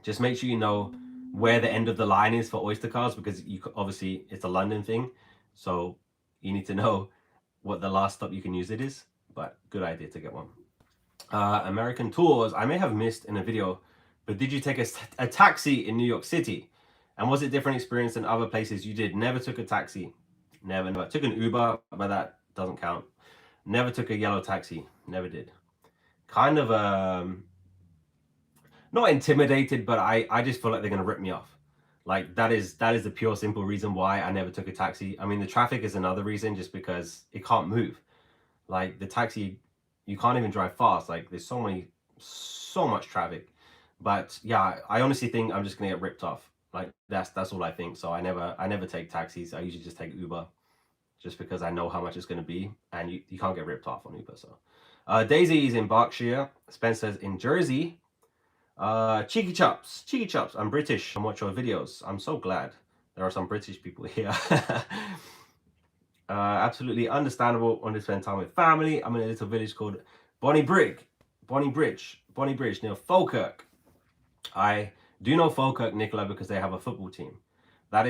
Just make sure you know where the end of the line is for Oyster cards, because obviously it's a London thing. So you need to know what the last stop you can use it is. But good idea to get one. American tours, I may have missed in a video, but did you take a taxi in New York City? And was it different experience than other places you did? Never took a taxi. Never. Took an Uber, but that doesn't count. Never took a yellow taxi. Never did. Kind of not intimidated, but I just feel like they're gonna rip me off. Like that is the pure simple reason why I never took a taxi. I mean, the traffic is another reason, just because it can't move. Like the taxi, you can't even drive fast. Like there's so much traffic. But yeah, I honestly think I'm just gonna get ripped off. Like that's all I think. So I never take taxis. I usually just take Uber, just because I know how much it's gonna be, and you can't get ripped off on Uber. So Daisy is in Berkshire. Spencer's in Jersey. Cheeky Chops. I'm British and watch your videos. I'm so glad there are some British people here. Absolutely understandable. Want to spend time with family. I'm in a little village called Bonnybridge near Falkirk. I do know Falkirk, Nicola, because they have a football team. I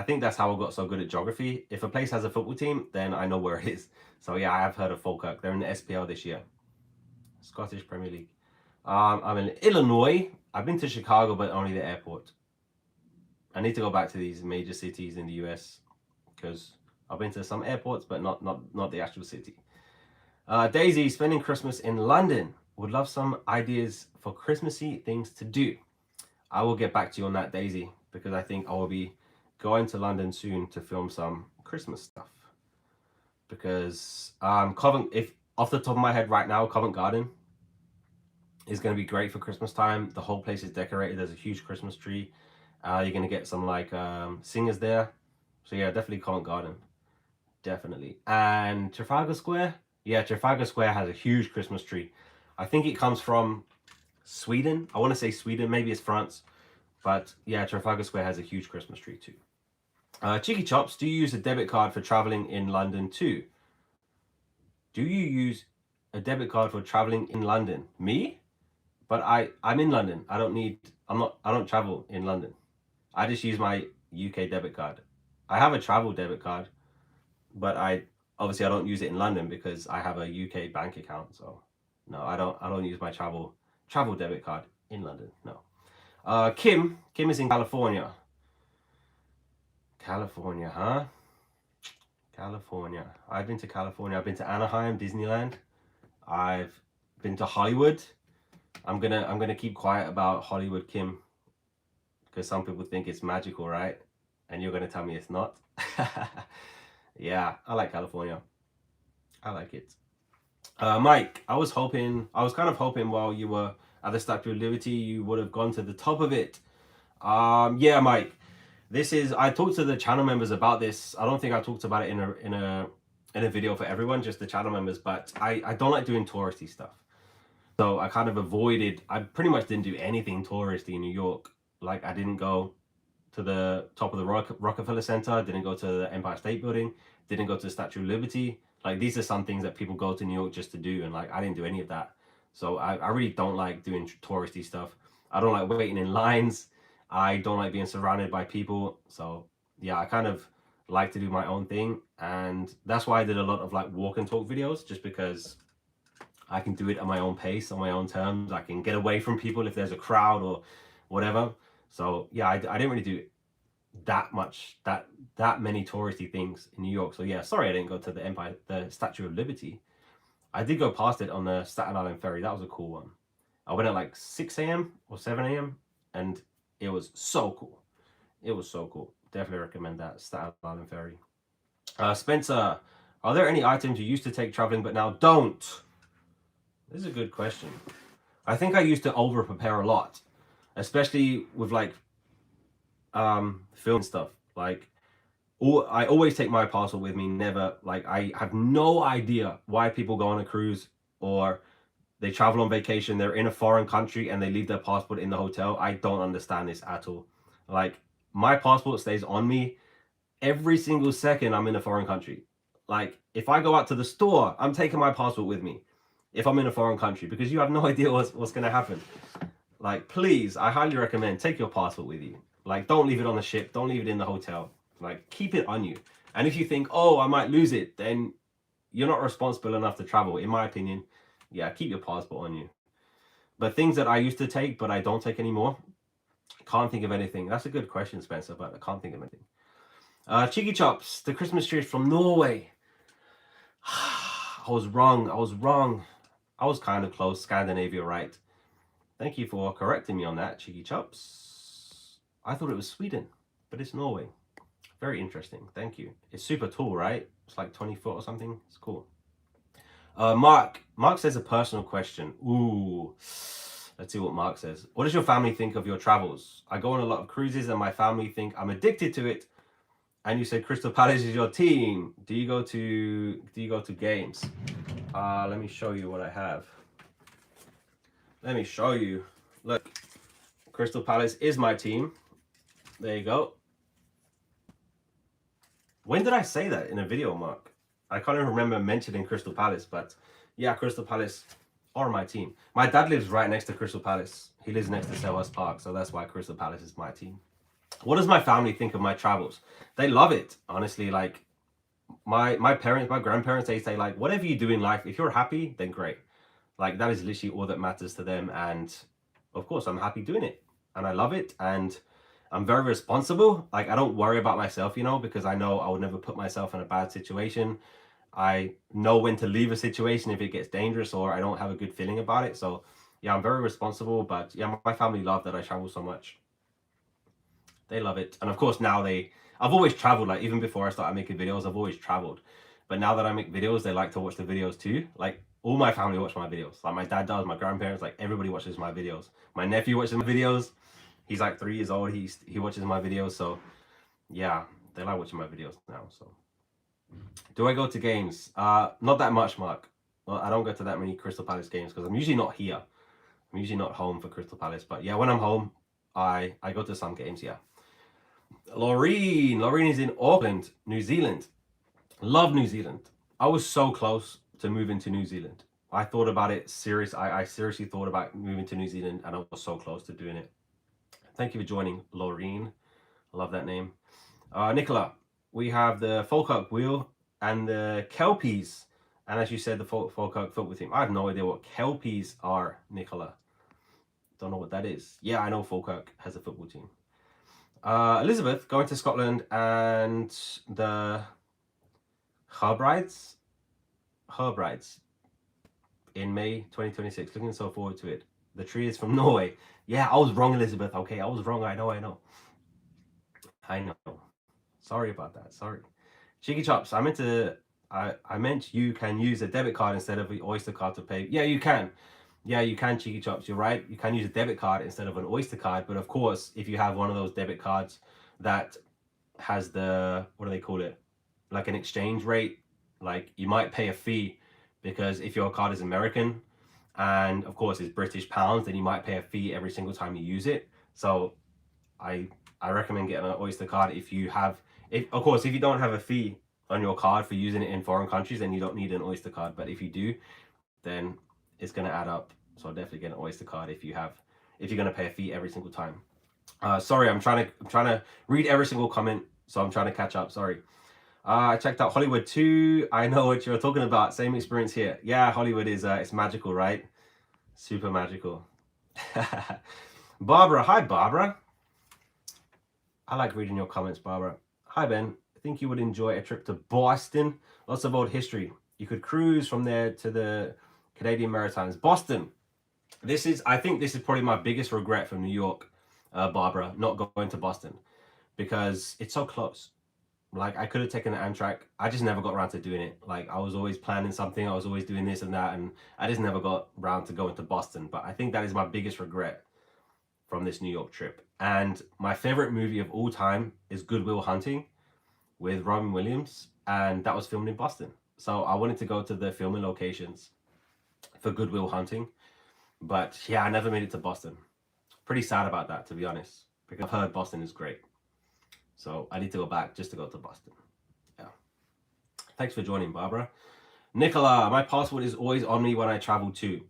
think that's how I got so good at geography. If a place has a football team, then I know where it is. So yeah, I have heard of Falkirk. They're in the SPL this year. Scottish Premier League. I'm in Illinois. I've been to Chicago, but only the airport. I need to go back to these major cities in the US, because I've been to some airports, but not the actual city. Daisy, spending Christmas in London. Would love some ideas for Christmassy things to do. I will get back to you on that, Daisy, because I think I will be going to London soon to film some Christmas stuff. Because if off the top of my head right now, Covent Garden is going to be great for Christmas time. The whole place is decorated. There's a huge Christmas tree. You're going to get some like singers there. So yeah, definitely Covent Garden. Definitely. And Trafalgar Square. Yeah, Trafalgar Square has a huge Christmas tree. I think it comes from Sweden. I want to say Sweden. Maybe it's France. But yeah, Trafalgar Square has a huge Christmas tree too. Cheeky Chops, do you use a debit card for traveling in London too? Do you use a debit card for traveling in London? Me? But I'm in London. I don't travel in London. I just use my UK debit card. I have a travel debit card, but I obviously I don't use it in London because I have a UK bank account. So no, I don't use my travel debit card in London. No. Kim is in California. California, huh? California. I've been to California. I've been to Anaheim, Disneyland. I've been to Hollywood. I'm gonna keep quiet about Hollywood, Kim, because some people think it's magical, right? And you're gonna tell me it's not. Yeah, I like California. I like it. Mike, I was kind of hoping while you were at the Statue of Liberty, you would have gone to the top of it. Yeah, Mike. I talked to the channel members about this. I don't think I talked about it in a video for everyone, just the channel members. But I don't like doing touristy stuff, so I kind of avoided. I pretty much didn't do anything touristy in New York. Like I didn't go to the top of the Rockefeller Center. Didn't go to the Empire State Building. Didn't go to the Statue of Liberty. Like these are some things that people go to New York just to do, and like I didn't do any of that. So I really don't like doing touristy stuff. I don't like waiting in lines. I don't like being surrounded by people. So yeah, I kind of like to do my own thing, and that's why I did a lot of like walk and talk videos, just because I can do it at my own pace, on my own terms. I can get away from people if there's a crowd or whatever. So yeah, I didn't really do that many touristy things in New York. So yeah, sorry I didn't go to the Statue of Liberty. I did go past it on the Staten Island ferry. That was a cool one. I went at like 6 a.m. or 7 a.m. and it was so cool. It was so cool. Definitely recommend that Staten Island ferry. Spencer, are there any items you used to take traveling but now don't? This is a good question. I think I used to over prepare a lot, especially with like film stuff. Like I always take my passport with me. Never, like, I have no idea why people go on a cruise or they travel on vacation, they're in a foreign country and they leave their passport in the hotel. I don't understand this at all. Like my passport stays on me every single second I'm in a foreign country. Like if I go out to the store, I'm taking my passport with me if I'm in a foreign country, because you have no idea what's going to happen. Like, please, I highly recommend take your passport with you. Like, don't leave it on the ship. Don't leave it in the hotel. Like, keep it on you. And if you think, oh, I might lose it, then you're not responsible enough to travel. In my opinion, yeah, keep your passport on you. But things that I used to take, but I don't take anymore, can't think of anything. That's a good question, Spencer, but I can't think of anything. Cheeky Chops, the Christmas tree is from Norway. I was wrong. I was kind of close. Scandinavia, right? Thank you for correcting me on that, Cheeky Chops. I thought it was Sweden, but it's Norway. Very interesting. Thank you. It's super tall, right? It's like 20 foot or something. It's cool. Mark says a personal question. Ooh, let's see what Mark says. What does your family think of your travels? I go on a lot of cruises and my family think I'm addicted to it. And you said Crystal Palace is your team. Do you go to games? Let me show you what I have. Let me show you. Look, Crystal Palace is my team. There you go. When did I say that in a video, Mark? I can't even remember mentioning Crystal Palace, but yeah, Crystal Palace are my team. My dad lives right next to Crystal Palace. He lives next to Selhurst Park, so that's why Crystal Palace is my team. What does my family think of my travels? They love it, honestly. Like my parents, my grandparents, they say like, whatever you do in life, if you're happy, then great. Like that is literally all that matters to them. And of course, I'm happy doing it and I love it. And I'm very responsible. Like I don't worry about myself, you know, because I know I would never put myself in a bad situation. I know when to leave a situation if it gets dangerous or I don't have a good feeling about it. So yeah, I'm very responsible. But yeah, my family love that I travel so much. They love it. And of course now I've always traveled. Like even before I started making videos, I've always traveled. But now that I make videos, they like to watch the videos too. Like all my family watch my videos. Like my dad does, my grandparents, like everybody watches my videos. My nephew watches my videos. He's like 3 years old. He watches my videos. So yeah, they like watching my videos now. So do I go to games? Not that much, Mark. Well, I don't go to that many Crystal Palace games because I'm usually not here. I'm usually not home for Crystal Palace. But yeah, when I'm home, I go to some games, yeah. Laureen is in Auckland, New Zealand. Love New Zealand. I was so close to moving to New Zealand. I thought about it I seriously thought about moving to New Zealand and I was so close to doing it. Thank you for joining, Laureen. I love that name. Nicola, we have the Falkirk wheel and the Kelpies. And as you said, the Falkirk football team. I have no idea what Kelpies are, Nicola. Don't know what that is. Yeah, I know Falkirk has a football team. Elizabeth going to Scotland and the Hebrides in May 2026. Looking so forward to it. The tree is from Norway. Yeah, I was wrong, Elizabeth. Okay, I was wrong. I know. Sorry about that. Sorry. Cheeky Chops, I meant you can use a debit card instead of the Oyster card to pay. Yeah, you can. Yeah, you can, Cheeky Chops. You're right. You can use a debit card instead of an Oyster card. But of course, if you have one of those debit cards that has the, what do they call it? Like an exchange rate, like you might pay a fee because if your card is American and of course it's British pounds, then you might pay a fee every single time you use it. So I recommend getting an Oyster card if you have, of course, if you don't have a fee on your card for using it in foreign countries, then you don't need an Oyster card. But if you do, then it's going to add up. So definitely get an Oyster card if you're going to pay a fee every single time. Sorry, I'm trying to read every single comment, so I'm trying to catch up. Sorry. I checked out Hollywood 2. I know what you're talking about. Same experience here. Yeah, Hollywood is it's magical, right? Super magical. Barbara, hi Barbara. I like reading your comments, Barbara. Hi Ben. I think you would enjoy a trip to Boston. Lots of old history. You could cruise from there to the Canadian Maritimes. Boston. I think this is probably my biggest regret from New York, Barbara, not going to Boston, because it's so close. Like I could have taken the Amtrak. I just never got around to doing it. Like I was always planning something. I was always doing this and that, and I just never got around to going to Boston. But I think that is my biggest regret from this New York trip. And my favorite movie of all time is Good Will Hunting with Robin Williams, and that was filmed in Boston. So I wanted to go to the filming locations for Good Will Hunting, but yeah, I never made it to Boston. Pretty sad about that, to be honest, because I've heard Boston is great. So I need to go back just to go to Boston. Yeah. Thanks for joining, Barbara. Nicola, my passport is always on me when I travel too.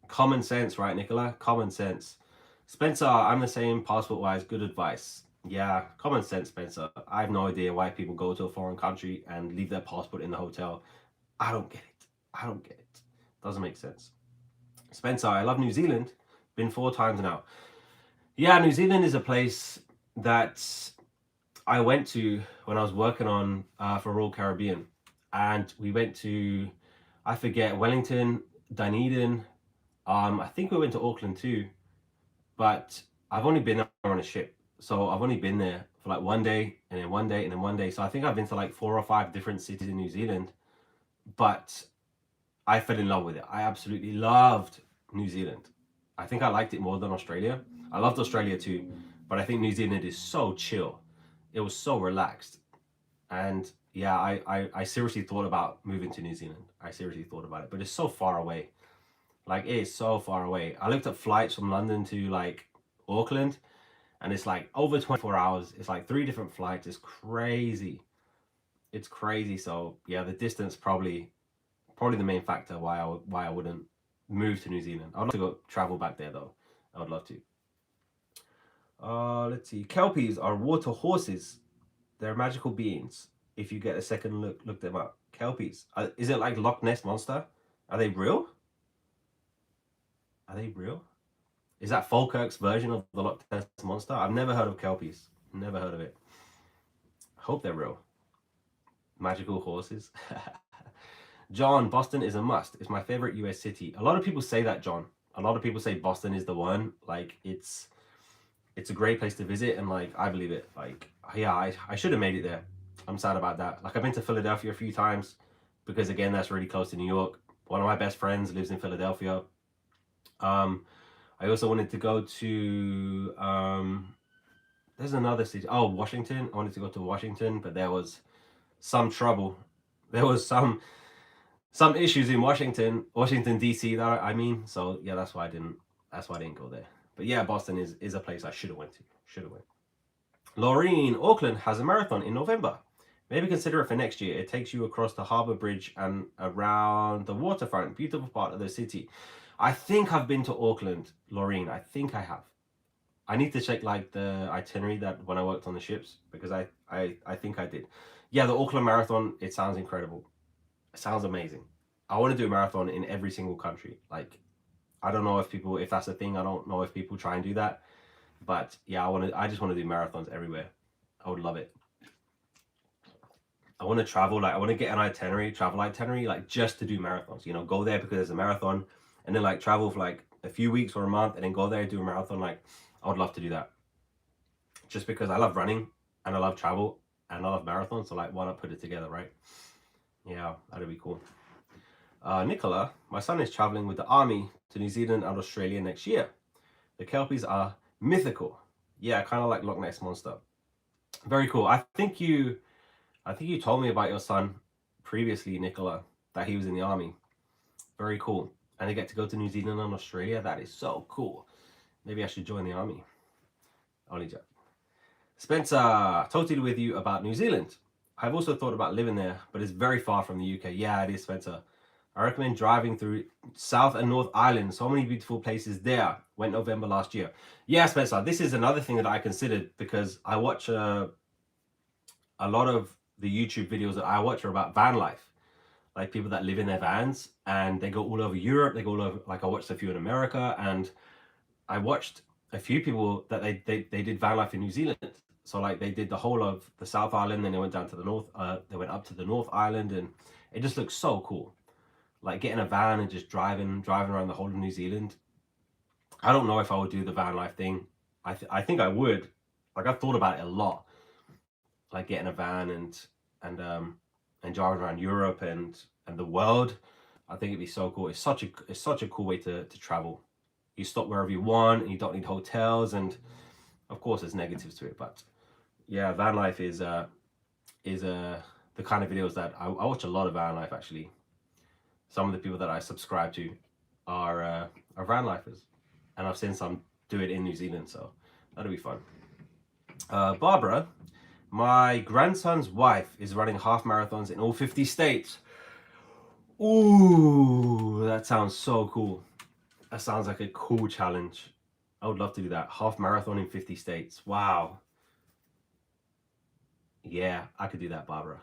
Common sense, right, Nicola? Common sense. Spencer, I'm the same passport-wise. Good advice. Yeah, common sense, Spencer. I have no idea why people go to a foreign country and leave their passport in the hotel. I don't get it. Doesn't make sense. Spencer, I love New Zealand. Been 4 times now. Yeah, New Zealand is a place that I went to when I was working on for Royal Caribbean, and we went to, I forget, Wellington, Dunedin. I think we went to Auckland too, but I've only been there on a ship, so I've only been there for like 1 day and then 1 day and then 1 day. So I think I've been to like 4 or 5 different cities in New Zealand, but I fell in love with it. I absolutely loved New Zealand. I think I liked it more than Australia. I loved Australia too, but I think New Zealand is so chill. It was so relaxed. And yeah, I seriously thought about moving to New Zealand. I seriously thought about it, but it's so far away. Like it is so far away. I looked at flights from London to like Auckland, and it's like over 24 hours. It's like 3 different flights. It's crazy. It's crazy. So yeah, the distance probably the main factor why I wouldn't move to New Zealand. I'd love to go travel back there though. I would love to. Let's see. Kelpies are water horses. They're magical beings. If you get a second look them up. Kelpies. Is it like Loch Ness Monster? Are they real? Are they real? Is that Falkirk's version of the Loch Ness Monster? I've never heard of Kelpies. Never heard of it. Hope they're real. Magical horses. John, Boston is a must. It's my favorite US city. A lot of people say that, John. A lot of people say Boston is the one. Like it's a great place to visit, and like I believe it. Like yeah, I should have made it there. I'm sad about that. Like I've been to Philadelphia a few times because again that's really close to New York. One of my best friends lives in Philadelphia. I also wanted to go to there's another city. Oh, Washington. I wanted to go to Washington, but there was some trouble. There was some issues in Washington DC that I mean. So yeah, that's why I didn't go there. But yeah, Boston is a place I should have went to. Laureen, Auckland has a marathon in November. Maybe consider it for next year. It takes you across the Harbour Bridge and around the waterfront. Beautiful part of the city. I think I've been to Auckland, Laureen. I think I have. I need to check like the itinerary that when I worked on the ships, because I think I did. Yeah, the Auckland Marathon, it sounds incredible. It sounds amazing. I want to do a marathon in every single country. Like, I don't know if that's a thing. I don't know if people try and do that. But yeah, I just want to do marathons everywhere. I would love it. I want to travel, like I want to get an travel itinerary, like just to do marathons, you know, go there because there's a marathon, and then like travel for like a few weeks or a month and then go there and do a marathon. Like, I would love to do that just because I love running and I love travel and I love marathons. So like, why not put it together, right? Yeah, that'd be cool. Nicola, my son is traveling with the army to New Zealand and Australia next year. The Kelpies are mythical. Yeah, kind of like Loch Ness Monster. Very cool. I think you told me about your son previously, Nicola, that he was in the army. Very cool. And they get to go to New Zealand and Australia. That is so cool. Maybe I should join the army. Only joke. Spencer, totally with you about New Zealand. I've also thought about living there, but it's very far from the UK. Yeah, it is, Spencer. I recommend driving through South and North Island. So many beautiful places there. Went November last year. Yeah, Spencer, this is another thing that I considered because I watch a lot of the YouTube videos that I watch are about van life. Like people that live in their vans and they go all over Europe. They go all over, like I watched a few in America, and I watched a few people that they did van life in New Zealand. So like they did the whole of the South Island, then they went down to the North, they went up to the North Island, and it just looks so cool. Like getting a van and just driving around the whole of New Zealand. I don't know if I would do the van life thing. I think I would. Like I've thought about it a lot. Like getting a van and driving around Europe and the world. I think it'd be so cool. It's such a cool way to travel. You stop wherever you want and you don't need hotels, and of course there's negatives to it, but yeah, van life is the kind of videos that I watch a lot of van life actually. Some of the people that I subscribe to are van lifers, and I've seen some do it in New Zealand, so that'll be fun. Barbara, my grandson's wife is running half marathons in all 50 states. Ooh, that sounds so cool. That sounds like a cool challenge. I would love to do that. Half marathon in 50 states. Wow. Yeah, I could do that, Barbara.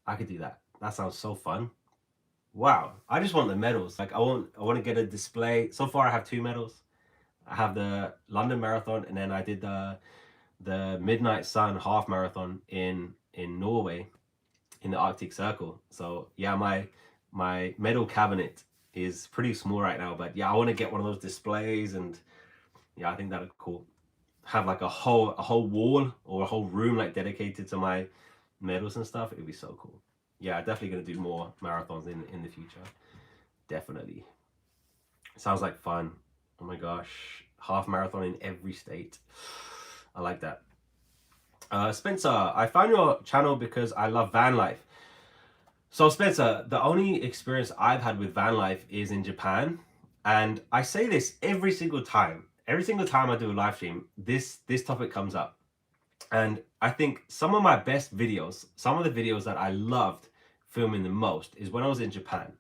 I could do that. That sounds so fun. Wow. I just want the medals. Like I want to get a display. So far I have 2 medals. I have the London Marathon, and then I did the Midnight Sun half marathon in Norway in the Arctic Circle. So yeah, my medal cabinet is pretty small right now, but yeah, I want to get one of those displays, and yeah, I think that'd be cool. Have like a whole wall or a whole room like dedicated to my medals and stuff. It'd be so cool. Yeah, definitely gonna do more marathons in the future. Definitely. Sounds like fun. Oh my gosh, half marathon in every state. I like that. Spencer, I found your channel because I love van life. So Spencer, the only experience I've had with van life is in Japan, and I say this every single time. Every single time I do a live stream, this topic comes up. And I think some of my best videos, some of the videos that I loved filming the most is when I was in Japan.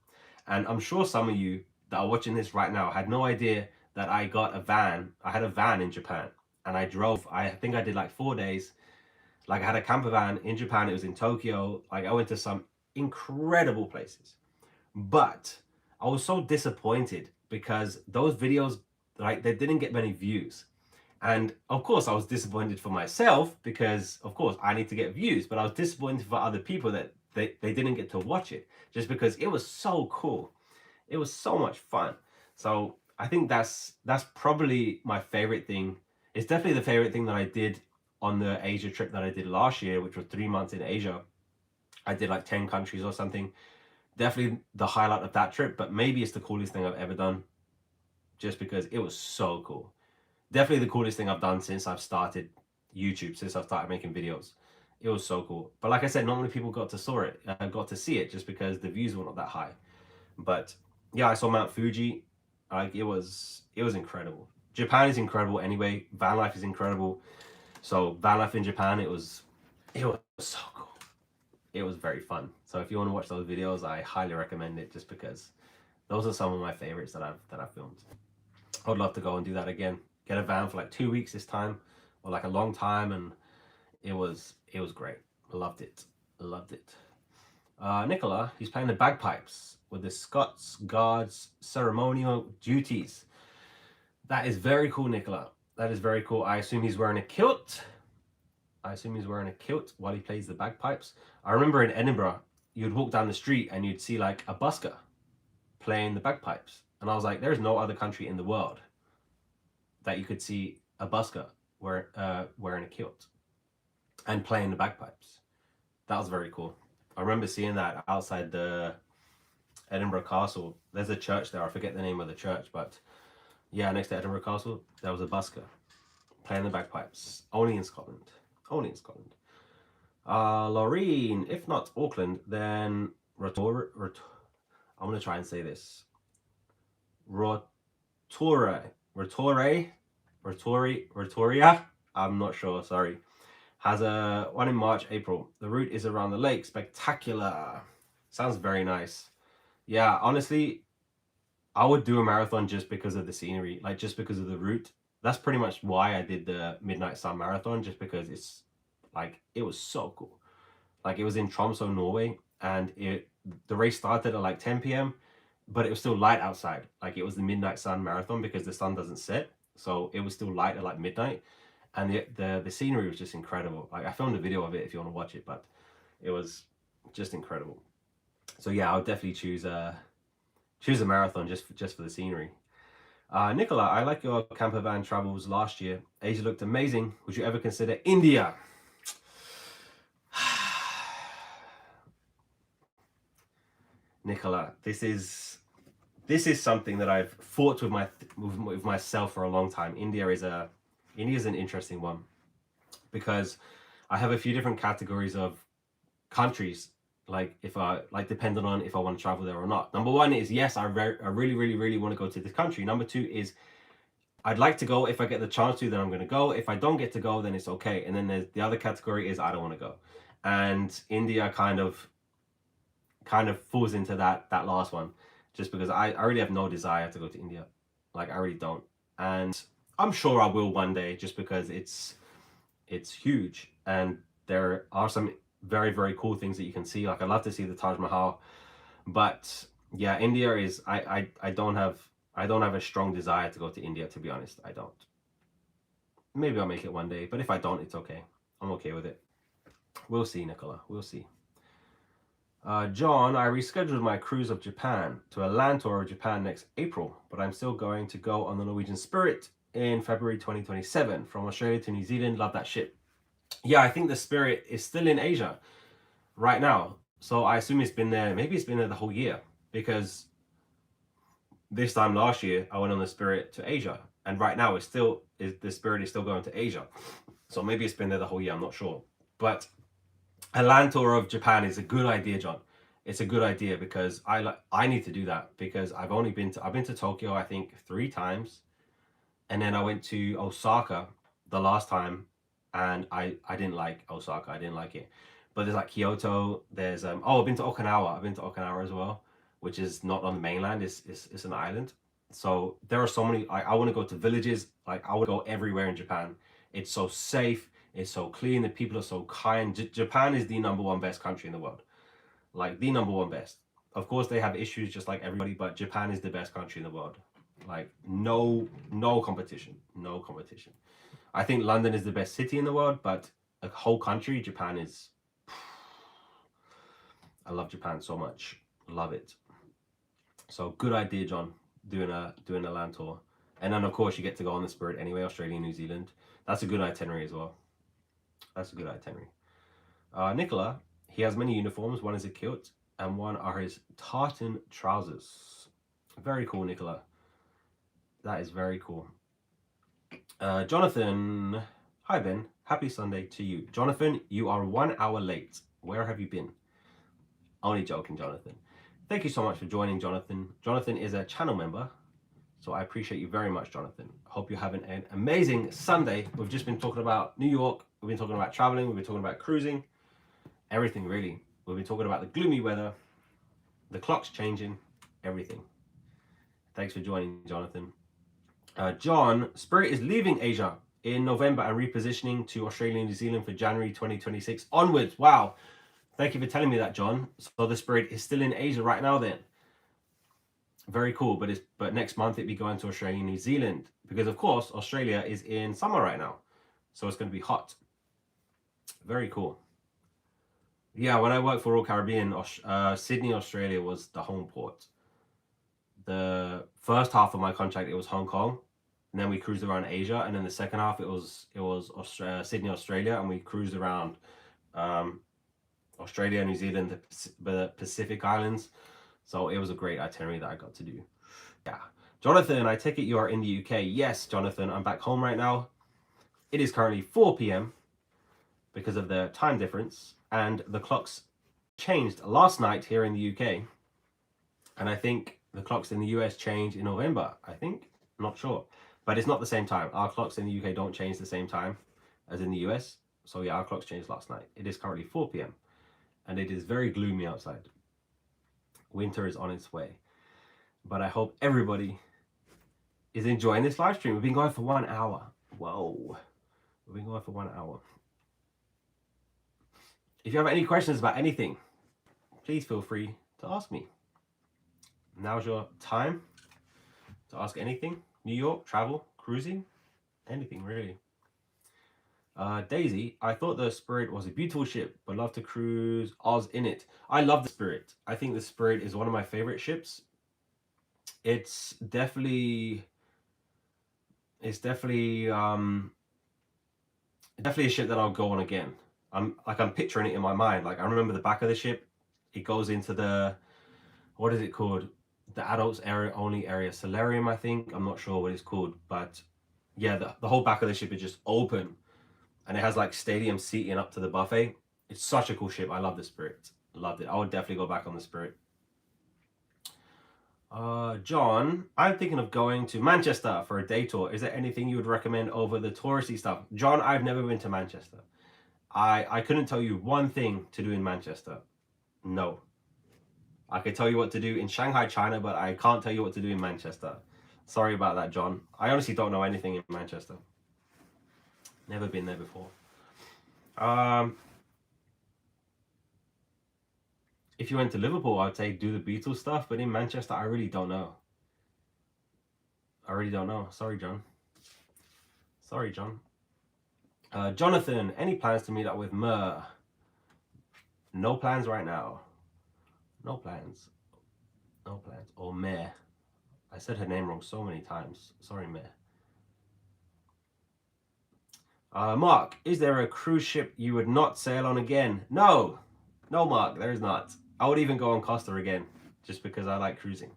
And I'm sure some of you that are watching this right now had no idea that I got a van. I had a van in Japan, and I drove, I think I did like 4 days. Like I had a camper van in Japan. It was in Tokyo. Like I went to some incredible places, but I was so disappointed because those videos, like they didn't get many views. And of course I was disappointed for myself because of course I need to get views, but I was disappointed for other people that they didn't get to watch it just because it was so cool. It was so much fun. So I think that's probably my favorite thing. It's definitely the favorite thing that I did on the Asia trip that I did last year, which was 3 months in Asia. I did like 10 countries or something. Definitely the highlight of that trip, but maybe it's the coolest thing I've ever done just because it was so cool. Definitely the coolest thing I've done since I've started YouTube, since I've started making videos. It was so cool. But like I said, not many people got to see it just because the views were not that high. But yeah, I saw Mount Fuji. Like it was incredible. Japan is incredible anyway. Van life is incredible. So van life in Japan, it was so cool. It was very fun. So if you want to watch those videos, I highly recommend it just because those are some of my favorites that I've filmed. I would love to go and do that again. get a van for like 2 weeks this time, or like a long time, and it was great. Loved it. Loved it. Nicola, he's playing the bagpipes with the Scots Guards ceremonial duties. That is very cool, Nicola. That is very cool. I assume he's wearing a kilt. While he plays the bagpipes. I remember in Edinburgh, you'd walk down the street and you'd see like a busker playing the bagpipes. And I was like, there's no other country in the world that you could see a busker wearing a kilt and playing the bagpipes. That was very cool. I remember seeing that outside the Edinburgh Castle. There's a church there. I forget the name of the church, but yeah, next to Edinburgh Castle, there was a busker playing the bagpipes. Only in Scotland. Only in Scotland. Laureen, if not Auckland, then I'm going to try and say this. Rotoria. I'm not sure, sorry. Has a one in March, April. The route is around the lake. Spectacular. Sounds very nice. Yeah, honestly, I would do a marathon just because of the scenery, like just because of the route. That's pretty much why I did the Midnight Sun Marathon, just because it's like, it was so cool. Like, it was in Tromsø, Norway, and the race started at like 10 p.m., but it was still light outside. Like, it was the Midnight Sun Marathon because the sun doesn't set, so it was still light at like midnight, and the scenery was just incredible. Like, I filmed a video of it if you want to watch it, but it was just incredible. So yeah, I would definitely choose a marathon just for the scenery. Nicola, I like your camper van travels last year. Asia looked amazing. Would you ever consider India? Nicola, this is something that I've fought with myself for a long time. India is an interesting one, because I have a few different categories of countries, like if I depending on if I want to travel there or not. Number one is, yes, I really want to go to this country. Number two is, I'd like to go. If I get the chance to, then I'm going to go. If I don't get to go, then it's okay. And then there's the other category is, I don't want to go. And India kind of falls into that last one, just because I really have no desire to go to India. Like, I really don't. And I'm sure I will one day, just because it's huge, and there are some very, very cool things that you can see. Like, I'd love to see the Taj Mahal, but yeah, India is, I don't have a strong desire to go to India, to be honest. I don't. Maybe I'll make it one day, but if I don't, it's okay. I'm okay with it. We'll see, Nicola. We'll see. John, I rescheduled my cruise of Japan to a land tour of Japan next April, but I'm still going to go on the Norwegian Spirit in February 2027 from Australia to New Zealand. Love that ship. Yeah, I think the Spirit is still in Asia right now. So I assume it's been there. Maybe it's been there the whole year, because this time last year I went on the Spirit to Asia, and right now the Spirit is still going to Asia. So maybe it's been there the whole year. I'm not sure, but a land tour of Japan is a good idea, John. It's a good idea, because I need to do that, because I've been to Tokyo, I think 3 times, and then I went to Osaka the last time, and I didn't like Osaka. I didn't like it. But there's like Kyoto. There's I've been to Okinawa. I've been to Okinawa as well, which is not on the mainland. It's an island. So there are so many. I want to go to villages. Like, I would go everywhere in Japan. It's so safe. It's so clean. The people are so kind. Japan is the #1 best country in the world. Like, the #1 best. Of course, they have issues just like everybody, but Japan is the best country in the world. Like, no competition. No competition. I think London is the best city in the world, but a whole country, Japan is. I love Japan so much. Love it. So good idea, John. Doing a land tour, and then of course you get to go on the Spirit anyway. Australia, New Zealand. That's a good itinerary as well. That's a good itinerary. Nicola, he has many uniforms. One is a kilt, and one are his tartan trousers. Very cool, Nicola. That is very cool. Jonathan, hi Ben. Happy Sunday to you. Jonathan, you are 1 hour late. Where have you been? Only joking, Jonathan. Thank you so much for joining, Jonathan. Jonathan is a channel member, so I appreciate you very much, Jonathan. Hope you're having an amazing Sunday. We've just been talking about New York. We've been talking about traveling. We've been talking about cruising. Everything, really. We've been talking about the gloomy weather, the clock's changing, everything. Thanks for joining, Jonathan. John, Spirit is leaving Asia in November and repositioning to Australia and New Zealand for January 2026 onwards. Wow. Thank you for telling me that, John. So the Spirit is still in Asia right now then. Very cool, but next month it'll be going to Australia and New Zealand because of course Australia is in summer right now. So it's going to be hot. Very cool. Yeah, when I worked for Royal Caribbean, Sydney, Australia was the home port. The first half of my contract it was Hong Kong, and then we cruised around Asia, and then the second half it was Sydney, Australia, and we cruised around Australia, New Zealand, the Pacific Islands. So it was a great itinerary that I got to do. Yeah. Jonathan, I take it you are in the UK. Yes, Jonathan, I'm back home right now. It is currently 4 p.m. because of the time difference, and the clocks changed last night here in the UK. And I think the clocks in the US change in November, I think. I'm not sure. But it's not the same time. Our clocks in the UK don't change the same time as in the US. So yeah, our clocks changed last night. It is currently 4 p.m. and it is very gloomy outside. Winter is on its way. But I hope everybody is enjoying this live stream. We've been going for 1 hour. Whoa. We've been going for 1 hour. If you have any questions about anything, please feel free to ask me. Now's your time to ask anything. New York, travel, cruising, anything really. Daisy, I thought the Spirit was a beautiful ship, but love to cruise Oz in it. I love the Spirit. I think the Spirit is one of my favorite ships. It's definitely a ship that I'll go on again. I'm picturing it in my mind. Like I remember the back of the ship. It goes into the, what is it called? The adults area only area, Solarium, I think. I'm not sure what it's called, but yeah, the whole back of the ship is just open, and it has like stadium seating up to the buffet. It's such a cool ship. I love the Spirit. Loved it. I would definitely go back on the Spirit. John, I'm thinking of going to Manchester for a day tour. Is there anything you would recommend over the touristy stuff? John, I've never been to Manchester. I couldn't tell you one thing to do in Manchester. No. I could tell you what to do in Shanghai, China, but I can't tell you what to do in Manchester. Sorry about that, John. I honestly don't know anything in Manchester. Never been there before. If you went to Liverpool, I'd say do the Beatles stuff, but in Manchester, I really don't know. I really don't know. Sorry, John. Sorry, John. Jonathan, any plans to meet up with Mer? No plans right now. No plans. No plans. Or Mer. I said her name wrong so many times. Sorry, Mer. Mark, is there a cruise ship you would not sail on again? No. No, Mark, there is not. I would even go on Costa again, just because I like cruising.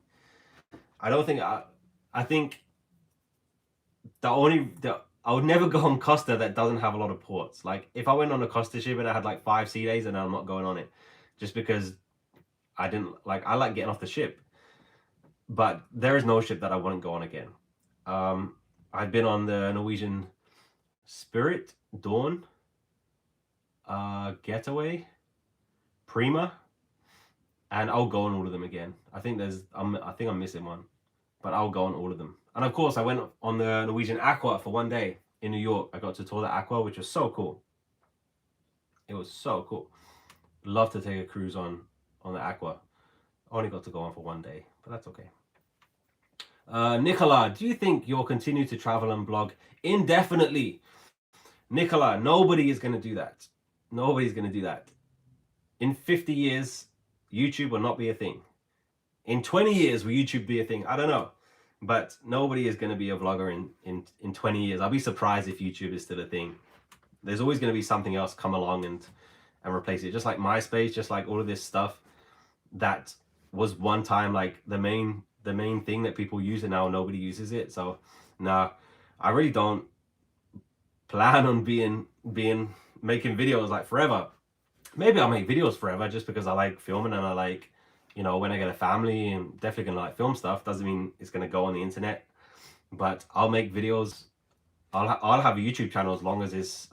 I don't think I think I would never go on Costa that doesn't have a lot of ports. Like if I went on a Costa ship and I had like 5 sea days, and I'm not going on it, just because I like getting off the ship. But there is no ship that I wouldn't go on again. I've been on the Norwegian Spirit, Dawn, Getaway, Prima, and I'll go on all of them again. I think I'm missing one, but I'll go on all of them. And of course, I went on the Norwegian Aqua for 1 day in New York. I got to tour the Aqua, which was so cool. It was so cool. Love to take a cruise on the Aqua. Only got to go on for 1 day, but that's okay. Nicola, do you think you'll continue to travel and blog indefinitely? Nicola, nobody is going to do that. Nobody's going to do that. In 50 years, YouTube will not be a thing. In 20 years, will YouTube be a thing? I don't know. But nobody is going to be a vlogger in 20 years. I'll be surprised if YouTube is still a thing. There's always going to be something else come along and replace it. Just like MySpace, just like all of this stuff that was one time like the main thing that people use, and now nobody uses it. So nah, I really don't plan on making videos like forever. Maybe I'll make videos forever just because I like filming, and I like, when I get a family, and definitely gonna like film stuff. Doesn't mean it's gonna go on the internet, but I'll make videos. I'll have a YouTube channel as long as it's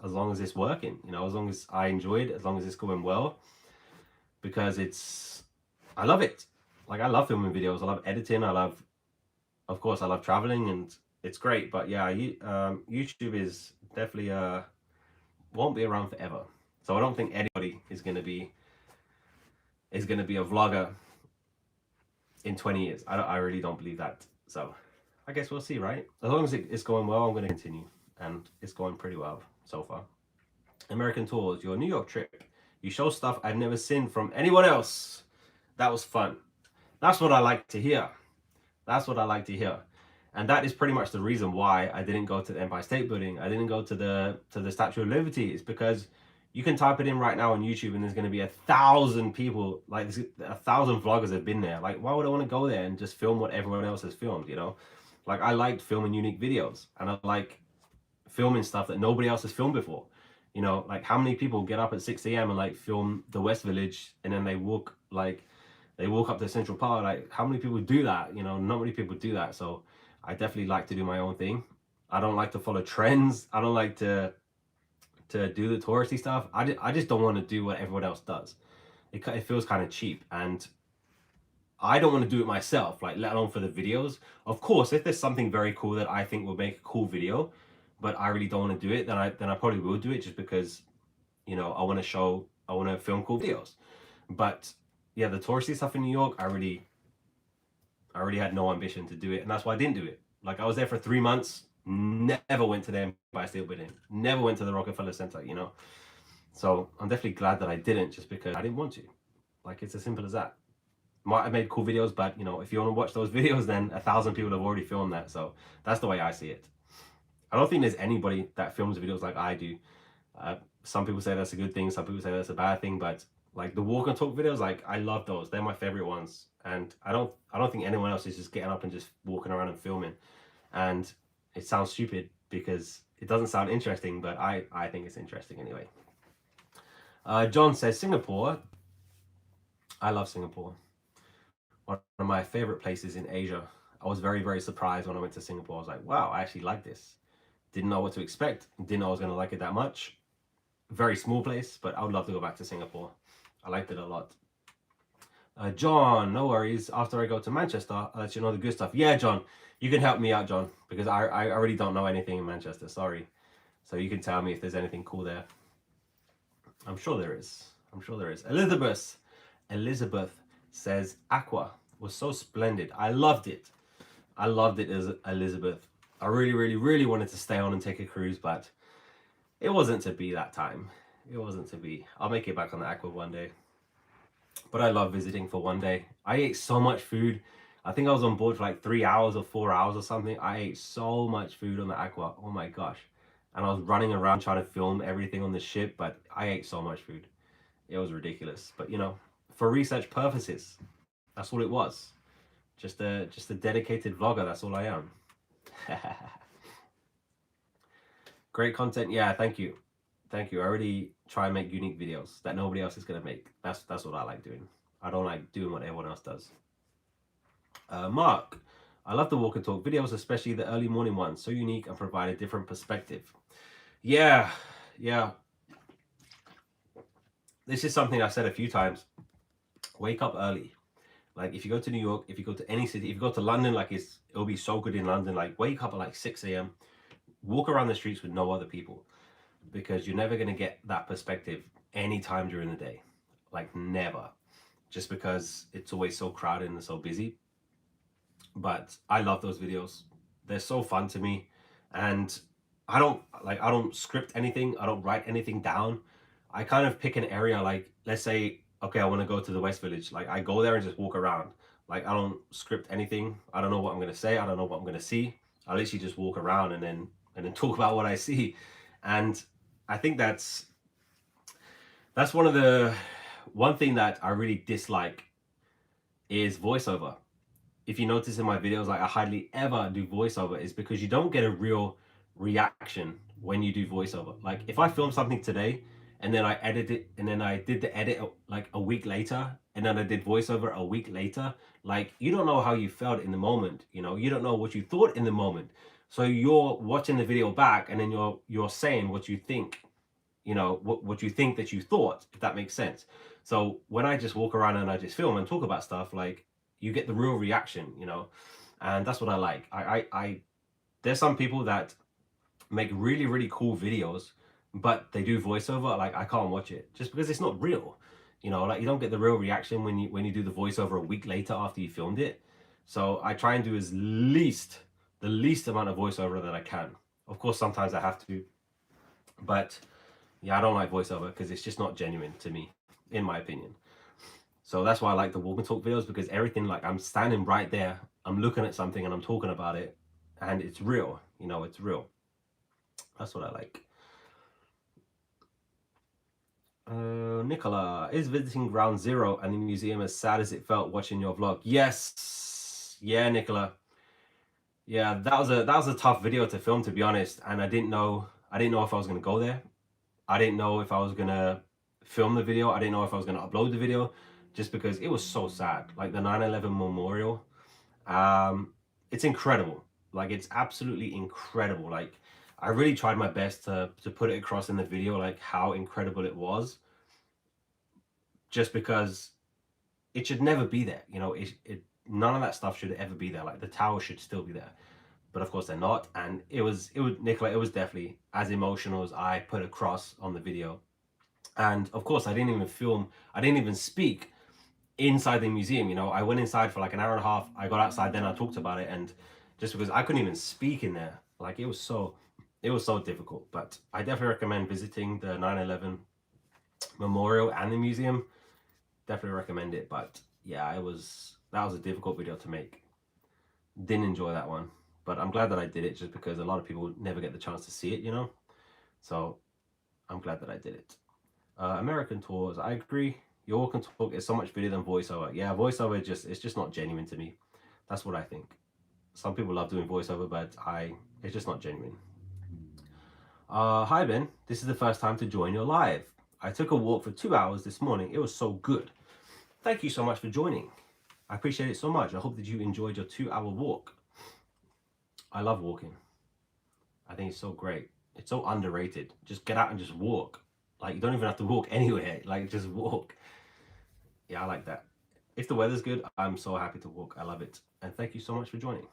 working, as long as I enjoy it, as long as it's going well, because I love it. Like I love filming videos. I love editing. Of course I love traveling, and it's great, but yeah, YouTube is definitely won't be around forever. So I don't think anybody is gonna be a vlogger in 20 years. I really don't believe that. So I guess we'll see, right? As long as it's going well, I'm gonna continue, and it's going pretty well so far. American Tours, your New York trip. You show stuff I've never seen from anyone else. That was fun. That's what I like to hear. That's what I like to hear. And that is pretty much the reason why I didn't go to the Empire State Building. I didn't go to the Statue of Liberty. It's because you can type it in right now on YouTube and there's going to be 1,000 people, like 1,000 vloggers have been there. Like, why would I want to go there and just film what everyone else has filmed, you know? Like, I liked filming unique videos, and I like filming stuff that nobody else has filmed before. You know, like how many people get up at 6 a.m. and like film the West Village, and then they walk up to Central Park. Like, how many people do that? You know, not many people do that. So I definitely like to do my own thing. I don't like to follow trends. I don't like to do the touristy stuff. I just don't want to do what everyone else does. It feels kind of cheap, and I don't want to do it myself, like let alone for the videos. Of course, if there's something very cool that I think will make a cool video, but I really don't want to do it, then I probably will do it, just because, you know, I want to film cool videos. But yeah, the touristy stuff in New York, I already had no ambition to do it, and that's why I didn't do it. Like, I was there for 3 months, never went to the Empire State Building, never went to the Rockefeller Center, you know. So I'm definitely glad that I didn't, just because I didn't want to. Like, it's as simple as that. Might have made cool videos, but you know, if you want to watch those videos, then 1,000 people have already filmed that. So that's the way I see it. I don't think there's anybody that films videos like I do. Some people say that's a good thing, some people say that's a bad thing, but like the walk and talk videos, like I love those. They're my favorite ones, and I don't think anyone else is just getting up and just walking around and filming. And it sounds stupid because it doesn't sound interesting, but I think it's interesting anyway. John says Singapore. I love Singapore. One of my favorite places in Asia. I was very, very surprised when I went to Singapore. I was like, wow, I actually like this. Didn't know what to expect. Didn't know I was going to like it that much. Very small place, but I would love to go back to Singapore. I liked it a lot. John, no worries. After I go to Manchester, I'll let you know the good stuff. Yeah, John, you can help me out, John, because I already don't know anything in Manchester. Sorry. So you can tell me if there's anything cool there. I'm sure there is. I'm sure there is. Elizabeth says Aqua was so splendid. I loved it. I loved it, as Elizabeth. I really, really, really wanted to stay on and take a cruise, but it wasn't to be that time. It wasn't to be. I'll make it back on the Aqua one day. But I love visiting for one day. I ate so much food. I think I was on board for like 3 hours or 4 hours or something. I ate so much food on the Aqua. Oh my gosh. And I was running around trying to film everything on the ship, but I ate so much food. It was ridiculous. But you know, for research purposes, that's all it was. Just a dedicated vlogger. That's all I am. Great content. Yeah, thank you. Thank you. I already try and make unique videos that nobody else is gonna make. That's what I like doing. I don't like doing what everyone else does. Mark, I love the walk and talk videos, especially the early morning ones. So unique and provide a different perspective. Yeah. This is something I've said a few times. Wake up early. Like, if you go to New York, if you go to any city, if you go to London, like it'll be so good in London. Like, wake up at like 6 a.m. Walk around the streets with no other people, because you're never gonna get that perspective anytime during the day. Like, never. Just because it's always so crowded and so busy. But I love those videos. They're so fun to me, and I don't script anything. I don't write anything down. I kind of pick an area, like, let's say, okay, I want to go to the West Village. Like, I go there and just walk around. Like, I don't script anything. I don't know what I'm going to say. I don't know what I'm going to see. I literally just walk around and then talk about what I see. And I think that's one thing that I really dislike is voiceover. If you notice in my videos, like, I hardly ever do voiceover, is because you don't get a real reaction when you do voiceover. Like, if I film something today and then I edit it, and then I did the edit like a week later, and then I did voiceover a week later, like, you don't know how you felt in the moment, you know, you don't know what you thought in the moment. So you're watching the video back, and then you're saying what you think, you know, what you think that you thought, if that makes sense. So when I just walk around and I just film and talk about stuff, like, you get the real reaction, you know, and that's what I like. there's some people that make really, really cool videos, but they do voiceover. Like, I can't watch it just because it's not real. You know, like, you don't get the real reaction when you do the voiceover a week later after you filmed it. So I try and do the least amount of voiceover that I can. Of course, sometimes I have to, but yeah, I don't like voiceover because it's just not genuine to me, in my opinion. So that's why I like the walk and talk videos, because everything, like, I'm standing right there, I'm looking at something and I'm talking about it, and it's real. You know, it's real. That's what I like. Nicola, is visiting Ground Zero and the museum as sad as it felt watching your vlog? Yes. Yeah, Nicola. Yeah, that was a tough video to film, to be honest, and I didn't know if I was gonna go there. I didn't know if I was gonna film the video. I didn't know if I was gonna upload the video, just because it was so sad. Like, the 9/11 memorial, it's incredible. Like, it's absolutely incredible. Like, I really tried my best to put it across in the video, like, how incredible it was, just because it should never be there. You know, none of that stuff should ever be there. Like, the tower should still be there, but of course they're not. And it was Nicola, it was definitely as emotional as I put across on the video. And of course, I didn't even speak inside the museum. You know, I went inside for like an hour and a half. I got outside, then I talked about it, and just because I couldn't even speak in there, like, it was so difficult. But I definitely recommend visiting the 9/11 memorial and the museum. Definitely recommend it. But yeah, that was a difficult video to make. Didn't enjoy that one, but I'm glad that I did it, just because a lot of people never get the chance to see it, you know. So I'm glad that I did it. American tours, I agree. Your walk and talk is so much better than voiceover. Yeah, voiceover it's just not genuine to me. That's what I think. Some people love doing voiceover, but it's just not genuine. Hi Ben, this is the first time to join your live. I took a walk for 2 hours this morning. It was so good. Thank you so much for joining. I appreciate it so much. I hope that you enjoyed your 2-hour walk. I love walking. I think it's so great. It's so underrated. Just get out and just walk. Like, you don't even have to walk anywhere. Like, just walk. Yeah, I like that. If the weather's good, I'm so happy to walk. I love it. And thank you so much for joining.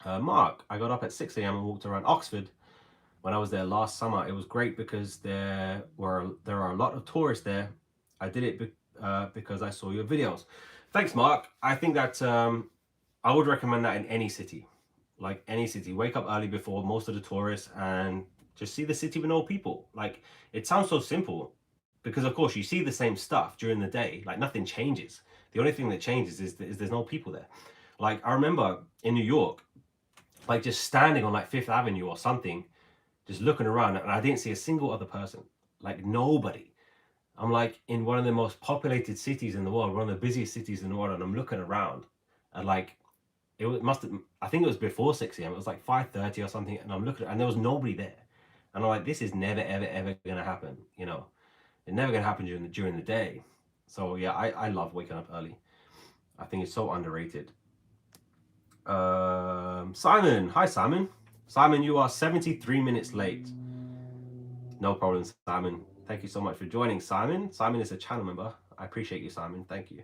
Mark, I got up at 6 a.m. and walked around Oxford when I was there last summer. It was great because there are a lot of tourists there. I did it because I saw your videos. Thanks, Mark. I think that I would recommend that in any city. Like, any city. Wake up early before most of the tourists and just see the city with no people. Like, it sounds so simple, because of course you see the same stuff during the day. Like, nothing changes. The only thing that changes is there's no people there. Like, I remember in New York, like, just standing on like Fifth Avenue or something, just looking around, and I didn't see a single other person. Like, nobody. I'm like in one of the most populated cities in the world, one of the busiest cities in the world, and I'm looking around, and like, I think it was before 6 a.m. It was like 5:30 or something, and I'm looking, and there was nobody there, and I'm like, this is never ever gonna happen. You know, it's never gonna happen during the day. So yeah, I love waking up early. I think it's so underrated. Simon, hi Simon. Simon, you are 73 minutes late. No problem, Simon. Thank you so much for joining, Simon. Simon is a channel member. I appreciate you, Simon. Thank you.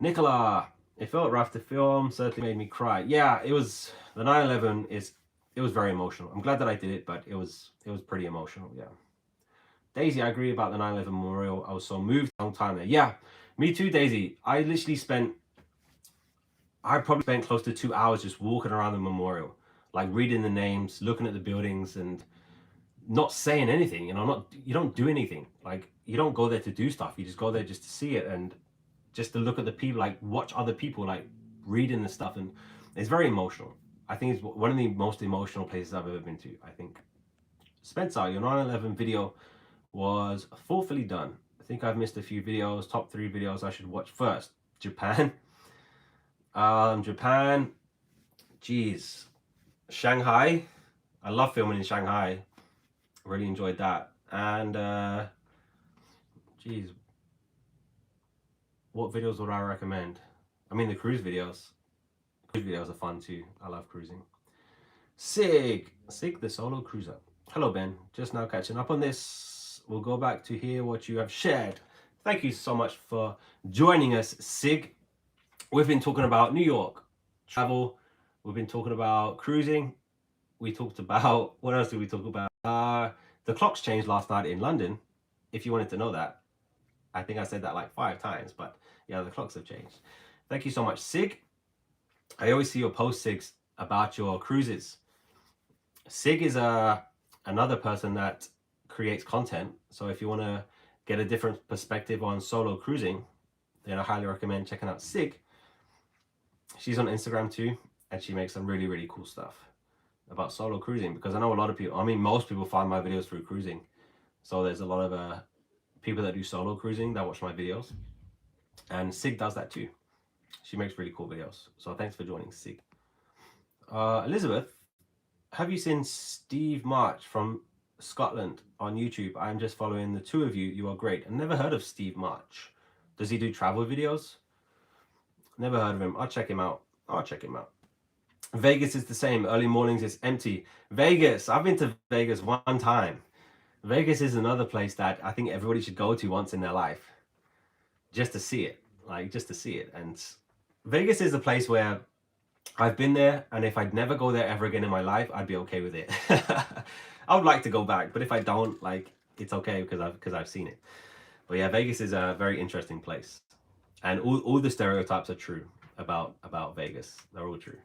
Nicola, it felt rough to film, certainly made me cry. Yeah, it was, the 9/11 it was very emotional. I'm glad that I did it, but it was pretty emotional, yeah. Daisy, I agree about the 9/11 memorial. I was so moved a long time there. Yeah, me too, Daisy. I probably spent close to 2 hours just walking around the memorial, like reading the names, looking at the buildings, and not saying anything. You know, you don't do anything. Like, you don't go there to do stuff. You just go there just to see it, and just to look at the people, like, watch other people, like, reading the stuff. And it's very emotional. I think it's one of the most emotional places I've ever been to, I think. Spencer, your 9/11 video was fully done. I think I've missed a few videos. Top 3 videos I should watch first. Japan. Japan. Jeez. Shanghai. I love filming in Shanghai. Really enjoyed that. And geez, what videos would I recommend? I mean, the cruise videos. Cruise videos are fun too. I love cruising. Sig the solo cruiser. Hello Ben, just now catching up on this. We'll go back to hear what you have shared. Thank you so much for joining us, Sig. We've been talking about New York, travel. We've been talking about cruising. We talked about, what else did we talk about? The clocks changed last night in London, if you wanted to know that. I think I said that like 5 times, but yeah, the clocks have changed. Thank you so much, Sig. I always see your posts, Sig, about your cruises. Sig is another person that creates content. So if you want to get a different perspective on solo cruising, then I highly recommend checking out Sig. She's on Instagram too, and she makes some really, really cool stuff about solo cruising, because I know a lot of people, I mean, most people find my videos through cruising. So there's a lot of people that do solo cruising that watch my videos. And Sig does that too. She makes really cool videos. So thanks for joining, Sig. Elizabeth, have you seen Steve March from Scotland on YouTube? I'm just following the two of you. You are great. I've never heard of Steve March. Does he do travel videos? Never heard of him. I'll check him out. Vegas is the same. Early mornings is empty. Vegas. I've been to Vegas one time. Vegas is another place that I think everybody should go to once in their life, just to see it. And Vegas is a place where I've been there, and if I'd never go there ever again in my life, I'd be okay with it. I would like to go back, but if I don't, like, it's okay because I've seen it. But yeah, Vegas is a very interesting place, and all the stereotypes are true about Vegas. They're all true.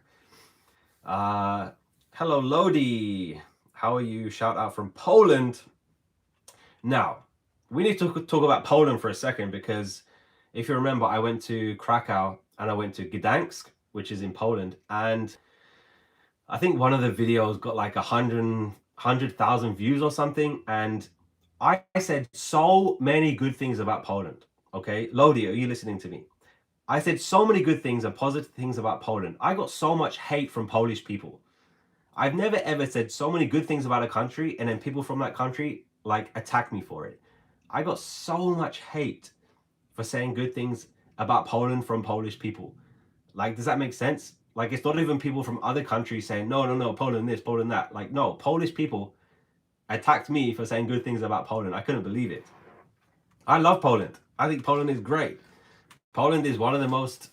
Hello, Lodi. How are you? Shout out from Poland. Now, we need to talk about Poland for a second, because if you remember, I went to Krakow and I went to Gdansk, which is in Poland, and I think one of the videos got like 100,000 views or something, and I said so many good things about Poland. Okay, Lodi, are you listening to me? I said so many good things and positive things about Poland. I got so much hate from Polish people. I've never ever said so many good things about a country and then people from that country like attack me for it. I got so much hate for saying good things about Poland from Polish people. Like, does that make sense? Like, it's not even people from other countries saying, no, Poland this, Poland that. Like, no, Polish people attacked me for saying good things about Poland. I couldn't believe it. I love Poland. I think Poland is great. Poland is one of the most,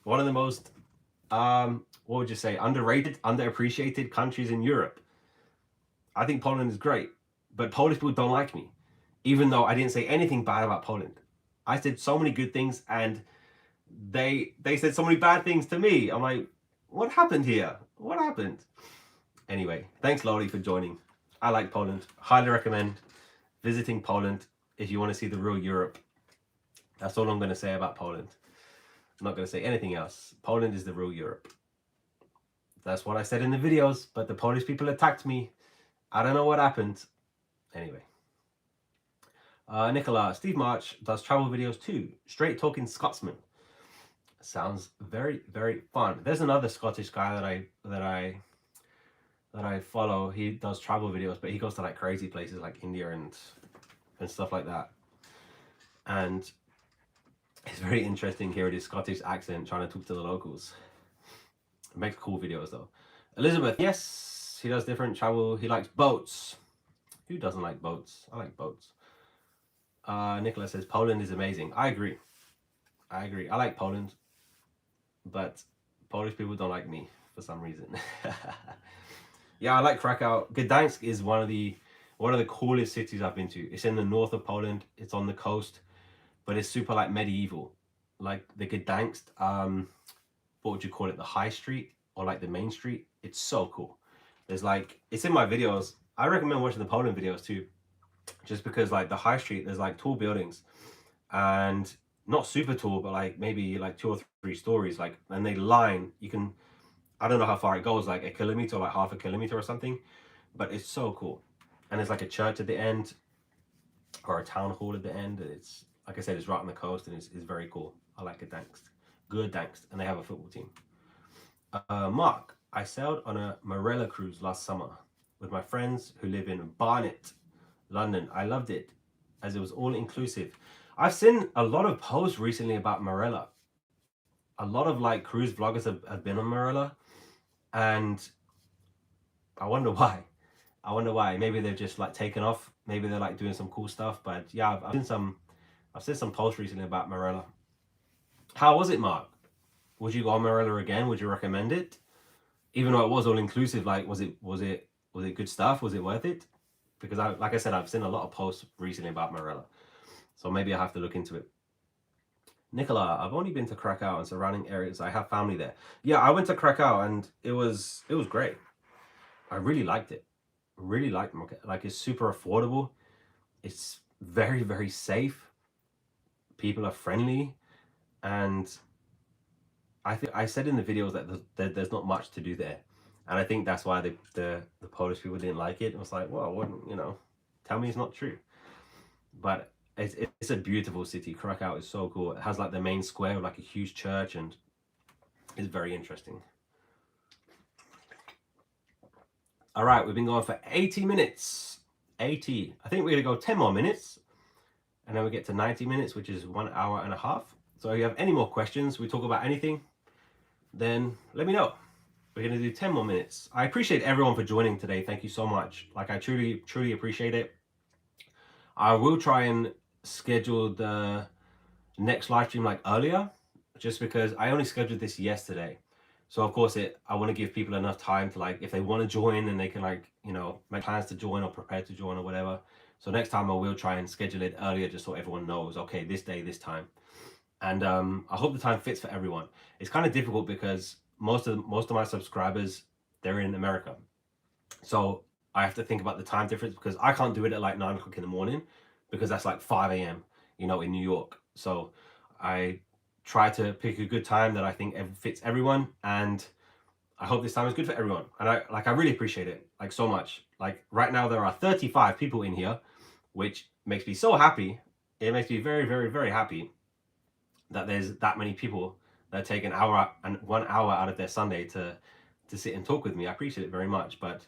what would you say, underrated, underappreciated countries in Europe. I think Poland is great, but Polish people don't like me, even though I didn't say anything bad about Poland. I said so many good things, and they said so many bad things to me. I'm like, what happened here? What happened? Anyway, thanks, Loli, for joining. I like Poland. Highly recommend visiting Poland if you want to see the real Europe. That's all I'm going to say about Poland. I'm not going to say anything else. Poland is the real Europe. That's what I said in the videos, but the Polish people attacked me. I don't know what happened. Anyway. Nicola, Steve March does travel videos too. Straight talking Scotsman. Sounds very, very fun. There's another Scottish guy that I follow. He does travel videos, but he goes to like crazy places like India and stuff like that. And it's very interesting hearing his Scottish accent trying to talk to the locals. It makes cool videos though. Elizabeth, yes, he does different travel. He likes boats. Who doesn't like boats? I like boats. Nicola says Poland is amazing. I agree. I like Poland, but Polish people don't like me for some reason. Yeah, I like Krakow. Gdansk is one of the coolest cities I've been to. It's in the north of Poland. It's on the coast, but it's super like medieval. Like the Gdansk, what would you call it? The high street or like the main street? It's so cool. There's like, it's in my videos. I recommend watching the Poland videos too, just because like the high street, there's like tall buildings, and not super tall, but like maybe like 2 or 3 stories, like, and they line, you can, I don't know how far it goes, like a kilometer, like half a kilometer or something, but it's so cool. And there's like a church at the end or a town hall at the end. It's, like I said, it's right on the coast, and it's very cool. I like Gdansk, and they have a football team. Mark, I sailed on a Marella cruise last summer with my friends who live in Barnet, London. I loved it as it was all inclusive. I've seen a lot of posts recently about Marella. A lot of like cruise vloggers have been on Marella, and I wonder why. Maybe they've just like taken off. Maybe they're like doing some cool stuff. But yeah, I've seen some posts recently about Marella. How was it, Mark? Would you go on Marella again? Would you recommend it? even though it was all inclusive, like was it good stuff? Was it worth it? Because like I said, I've seen a lot of posts recently about Marella, so maybe I have to look into it. Nicola, I've only been to Krakow and surrounding areas. I have family there. Yeah, I went to Krakow and it was great. I really liked it. Really liked it. Like it's super affordable. It's very, very safe. People are friendly, and I think I said in the videos that there's not much to do there, and I think that's why the Polish people didn't like it. It was like, well, what, tell me it's not true. But it's a beautiful city. Krakow is so cool. It has like the main square with like a huge church, and it's very interesting. All right, we've been going for 80 minutes. 80. I think we're gonna go 10 more minutes, and then we get to 90 minutes, which is 1 hour and a half. So if you have any more questions, we talk about anything, then let me know. We're gonna do 10 more minutes. I appreciate everyone for joining today. Thank you so much. Like I truly, truly appreciate it. I will try and schedule the next live stream like earlier, just because I only scheduled this yesterday. So of course I want to give people enough time to, like, if they want to join, and they can, like, make plans to join or prepare to join or whatever. So next time I will try and schedule it earlier, just so everyone knows, okay, this day, this time. And I hope the time fits for everyone. It's kind of difficult because most of my subscribers, they're in America. So I have to think about the time difference, because I can't do it at like 9 o'clock in the morning, because that's like 5 a.m., in New York. So I try to pick a good time that I think fits everyone, and I hope this time is good for everyone. And I really appreciate it, like, so much. Like right now there are 35 people in here, which makes me so happy. It makes me very, very, very happy that there's that many people that take an hour and 1 hour out of their Sunday to sit and talk with me. I appreciate it very much. But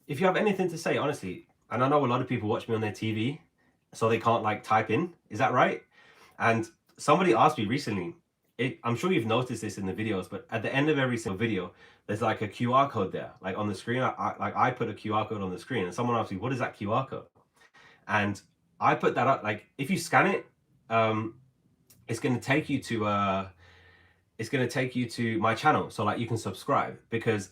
if you have anything to say, honestly, and I know a lot of people watch me on their TV, so they can't like type in. Is that right? And somebody asked me recently, I'm sure you've noticed this in the videos, but at the end of every single video, there's like a QR code there, like on the screen. I put a QR code on the screen, and someone asked me, what is that QR code? And I put that up, like, if you scan it, it's going to take you to my channel, so like you can subscribe, because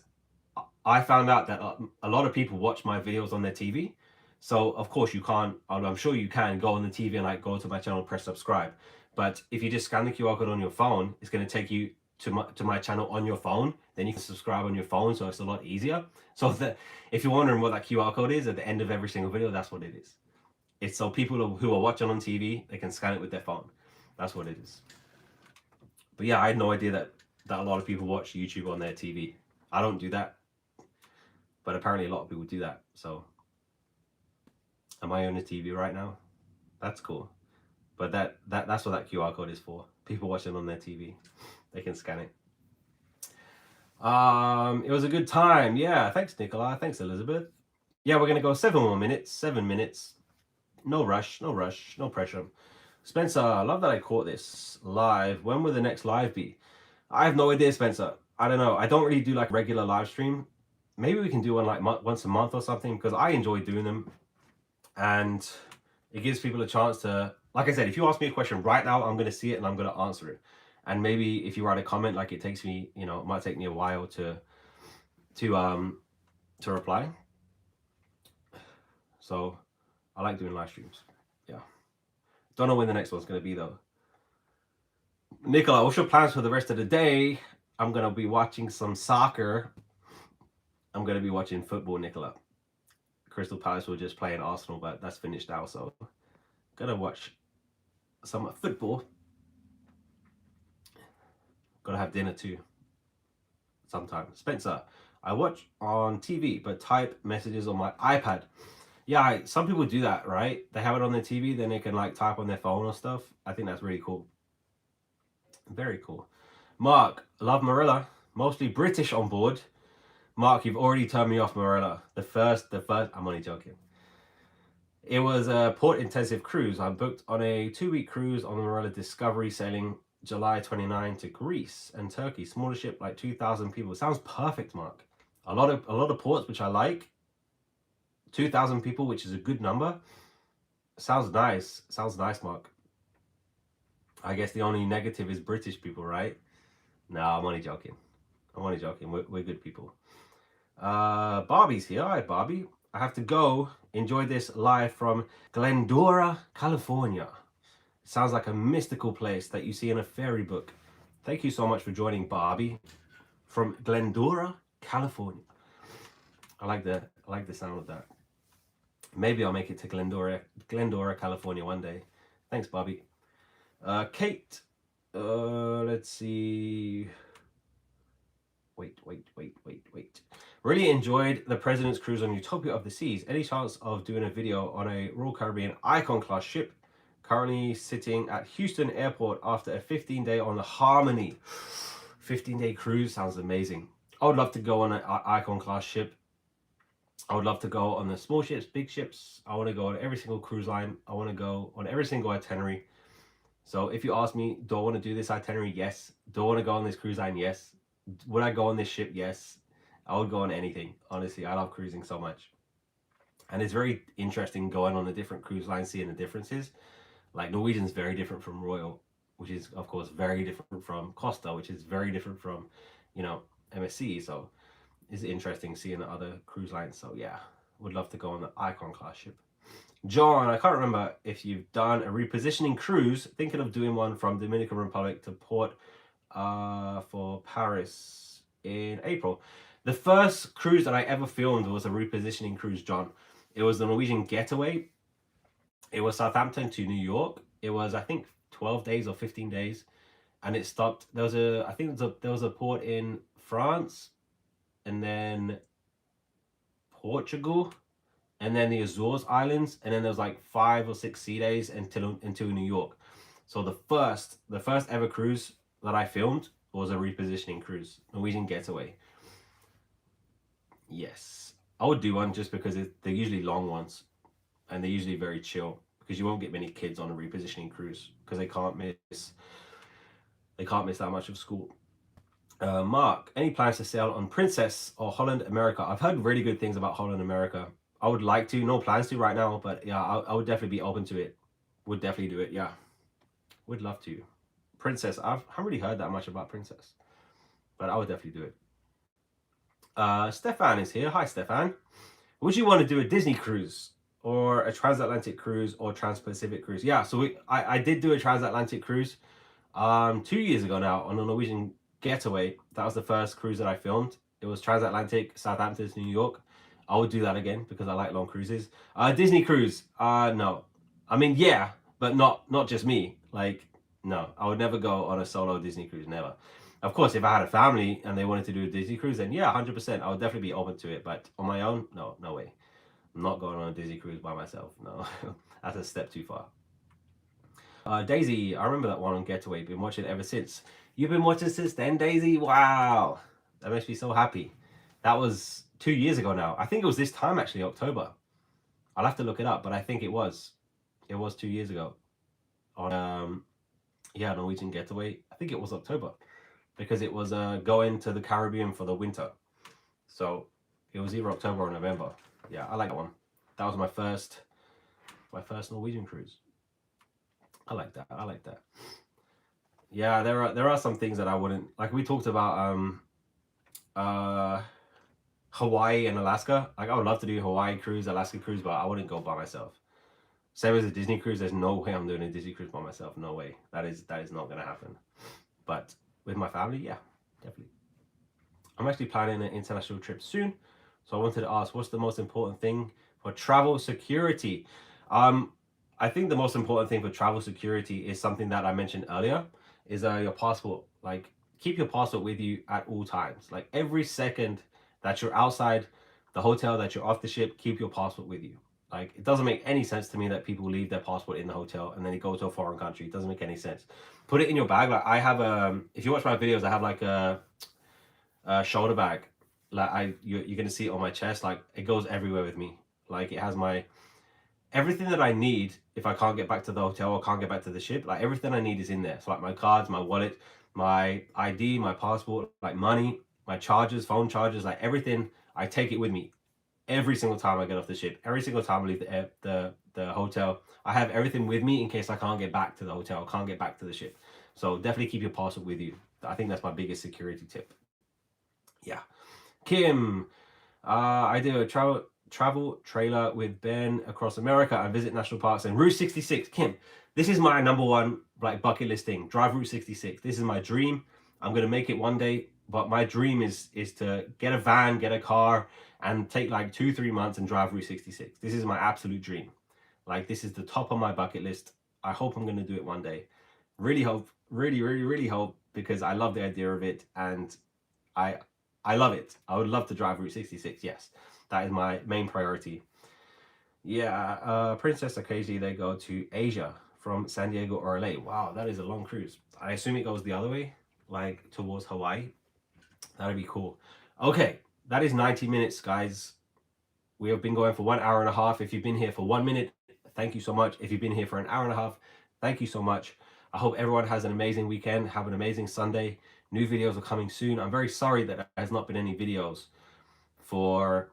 I found out that a lot of people watch my videos on their TV. So of course you can't, I'm sure you can go on the TV and like go to my channel, press subscribe. But if you just scan the QR code on your phone, it's going to take you to my channel on your phone. Then you can subscribe on your phone, so it's a lot easier. So that if you're wondering what that QR code is at the end of every single video, that's what it is. It's so people who are watching on TV, they can scan it with their phone. That's what it is. But yeah, I had no idea that a lot of people watch YouTube on their TV. I don't do that, but apparently a lot of people do that. So am I on the TV right now? That's cool. But that's what that QR code is for. People watching on their TV, they can scan it. It was a good time. Yeah, thanks Nicola. Thanks Elizabeth. Yeah, we're gonna go 7 more minutes. 7 minutes. No rush, no rush, no pressure. Spencer, I love that I caught this live. When will the next live be? I have no idea, Spencer. I don't know. I don't really do like regular live stream. Maybe we can do one like once a month or something, because I enjoy doing them, and it gives people a chance to, like I said, if you ask me a question right now, I'm going to see it and I'm going to answer it. And maybe if you write a comment, like, it takes me, it might take me a while to reply. So I like doing live streams. Yeah. Don't know when the next one's going to be though. Nicola, what's your plans for the rest of the day? I'm going to be watching some soccer. I'm going to be watching football, Nicola. Crystal Palace will just play in Arsenal, but that's finished now, so gonna watch some football. Gotta have dinner too sometime. Spencer, I watch on TV but type messages on my iPad. Yeah, some people do that, right? They have it on their TV, then they can like type on their phone or stuff. I think that's really cool. Very cool. Mark, love Marilla. Mostly British on board. Mark, you've already turned me off Marilla. The first, I'm only joking. It was a port intensive cruise. I booked on a 2-week cruise on the Marella Discovery, sailing July 29 to Greece and Turkey. Smaller ship, like 2,000 people. Sounds perfect, Mark. A lot of ports, which I like. 2,000 people, which is a good number. Sounds nice. Sounds nice, Mark. I guess the only negative is British people, right? No, I'm only joking. I'm only joking. We're good people. Barbie's here. Hi, Barbie. I have to go. Enjoy this live from Glendora, California. Sounds like a mystical place that you see in a fairy book. Thank you so much for joining, Barbie, from Glendora, California. I like the sound of that. Maybe I'll make it to Glendora, California one day. Thanks, Bobby. Kate, let's see. Wait. Really enjoyed the President's Cruise on Utopia of the Seas. Any chance of doing a video on a Royal Caribbean Icon class ship? Currently sitting at Houston Airport after a 15-day on the Harmony. 15-day cruise sounds amazing. I would love to go on an Icon class ship. I would love to go on the small ships, big ships. I want to go on every single cruise line. I want to go on every single itinerary. So if you ask me, do I want to do this itinerary? Yes. Do I want to go on this cruise line? Yes. Would I go on this ship? Yes. I would go on anything. Honestly, I love cruising so much. And it's very interesting going on the different cruise lines, seeing the differences. Like Norwegian's very different from Royal, which is of course very different from Costa, which is very different from, MSC. So it's interesting seeing the other cruise lines. So yeah, would love to go on the Icon class ship. John, I can't remember if you've done a repositioning cruise. Thinking of doing one from Dominican Republic to Port for Paris in April. The first cruise that I ever filmed was a repositioning cruise, John. It was the Norwegian Getaway. It was Southampton to New York. It was, I think, 12 days or 15 days. And it stopped. There was a port in France, and then Portugal, and then the Azores Islands, and then there was like 5 or 6 sea days until New York. So the first ever cruise that I filmed was a repositioning cruise, Norwegian Getaway. Yes, I would do one just because they're usually long ones, and they're usually very chill, because you won't get many kids on a repositioning cruise because they can't miss that much of school. Mark, any plans to sail on Princess or Holland America? I've heard really good things about Holland America. I would like to, no plans to right now, but yeah, I would definitely be open to it. Would definitely do it, yeah. Would love to. Princess, I haven't really heard that much about Princess, but I would definitely do it. Stefan is here. Hi, Stefan. Would you want to do a Disney cruise or a transatlantic cruise or trans-Pacific cruise? Yeah, so I did do a transatlantic cruise 2 years ago now on a Norwegian Getaway. That was the first cruise that I filmed. It was transatlantic, Southampton to New York. I would do that again because I like long cruises. Disney cruise, no. I mean, yeah, but not just me. Like, no, I would never go on a solo Disney cruise, never. Of course, if I had a family and they wanted to do a Disney cruise, then yeah, 100%, I would definitely be open to it. But on my own, no way. I'm not going on a Disney cruise by myself. No, that's a step too far. Daisy, I remember that one on Getaway. Been watching it ever since. You've been watching since then, Daisy? Wow. That makes me so happy. That was 2 years ago now. I think it was this time, actually, October. I'll have to look it up, but I think it was. It was 2 years ago. On, Norwegian Getaway. I think it was October. Because it was going to the Caribbean for the winter. So it was either October or November. Yeah, I like that one. That was my first Norwegian cruise. I like that. Yeah, there are some things that I wouldn't like. We talked about Hawaii and Alaska. Like, I would love to do Hawaii cruise, Alaska cruise, but I wouldn't go by myself. Same as a Disney cruise. There's no way I'm doing a Disney cruise by myself. No way. That is not gonna happen. But with my family, yeah, definitely. I'm actually planning an international trip soon, so I wanted to ask, what's the most important thing for travel security? I think the most important thing for travel security is something that I mentioned earlier, is your passport. Like, keep your passport with you at all times. Like, every second that you're outside the hotel, that you're off the ship, keep your passport with you. Like, it doesn't make any sense to me that people leave their passport in the hotel and then they go to a foreign country. It doesn't make any sense. Put it in your bag. Like, I have if you watch my videos, I have like a shoulder bag. Like, you're gonna see it on my chest. Like, it goes everywhere with me. Like, it has everything that I need if I can't get back to the hotel or can't get back to the ship. Like, everything I need is in there. So like my cards, my wallet, my ID, my passport, like money, my chargers, phone chargers, like everything. I take it with me every single time I get off the ship. Every single time I leave the hotel, I have everything with me in case I can't get back to the hotel, can't get back to the ship. So definitely keep your passport with you. I think that's my biggest security tip. Yeah. Kim, I do a travel trailer with Ben across America and visit national parks and Route 66. Kim, this is my number one like bucket list thing. Drive Route 66. This is my dream. I'm gonna make it one day, but my dream is to get a van, get a car, and take like 2-3 months and drive Route 66. This is my absolute dream. Like this is the top of my bucket list. I hope I'm gonna do it one day. Really hope, really hope, because I love the idea of it, and I I love it. I would love to drive Route 66. Yes, that is my main priority. Yeah, Princess occasionally they go to Asia from San Diego or LA. Wow, that is a long cruise. I assume it goes the other way, like towards Hawaii. That'd be cool. Okay, that is 90 minutes, guys. We have been going for 1 hour and a half. If you've been here for 1 minute, thank you so much. If you've been here for an hour and a half, thank you so much. I hope everyone has an amazing weekend. Have an amazing Sunday. New videos are coming soon. I'm very sorry that there has not been any videos for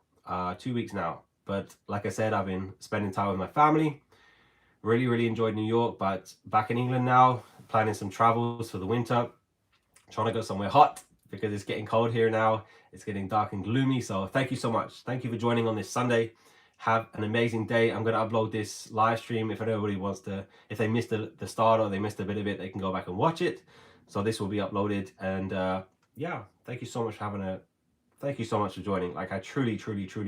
2 weeks now. But like I said, I've been spending time with my family. Really enjoyed New York, but back in England now, planning some travels for the winter. Trying to go somewhere hot because it's getting cold here now. It's getting dark and gloomy. So thank you so much. Thank you for joining on this Sunday. Have an amazing day. I'm going to upload this live stream. If anybody wants to, if they missed the start or they missed a bit of it, they can go back and watch it. So this will be uploaded. And yeah, thank you so much for thank you so much for joining. Like I truly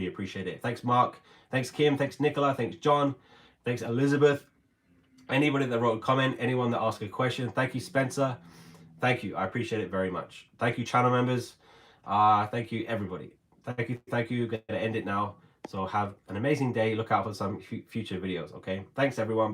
appreciate it. Thanks Mark. Thanks Kim. Thanks Nicola. Thanks John. Thanks Elizabeth. Anybody that wrote a comment, anyone that asked a question. Thank you Spencer. Thank you. I appreciate it very much. Thank you, channel members. Thank you, everybody. Thank you. Going to end it now. So have an amazing day. Look out for some future videos, okay? Thanks, everyone.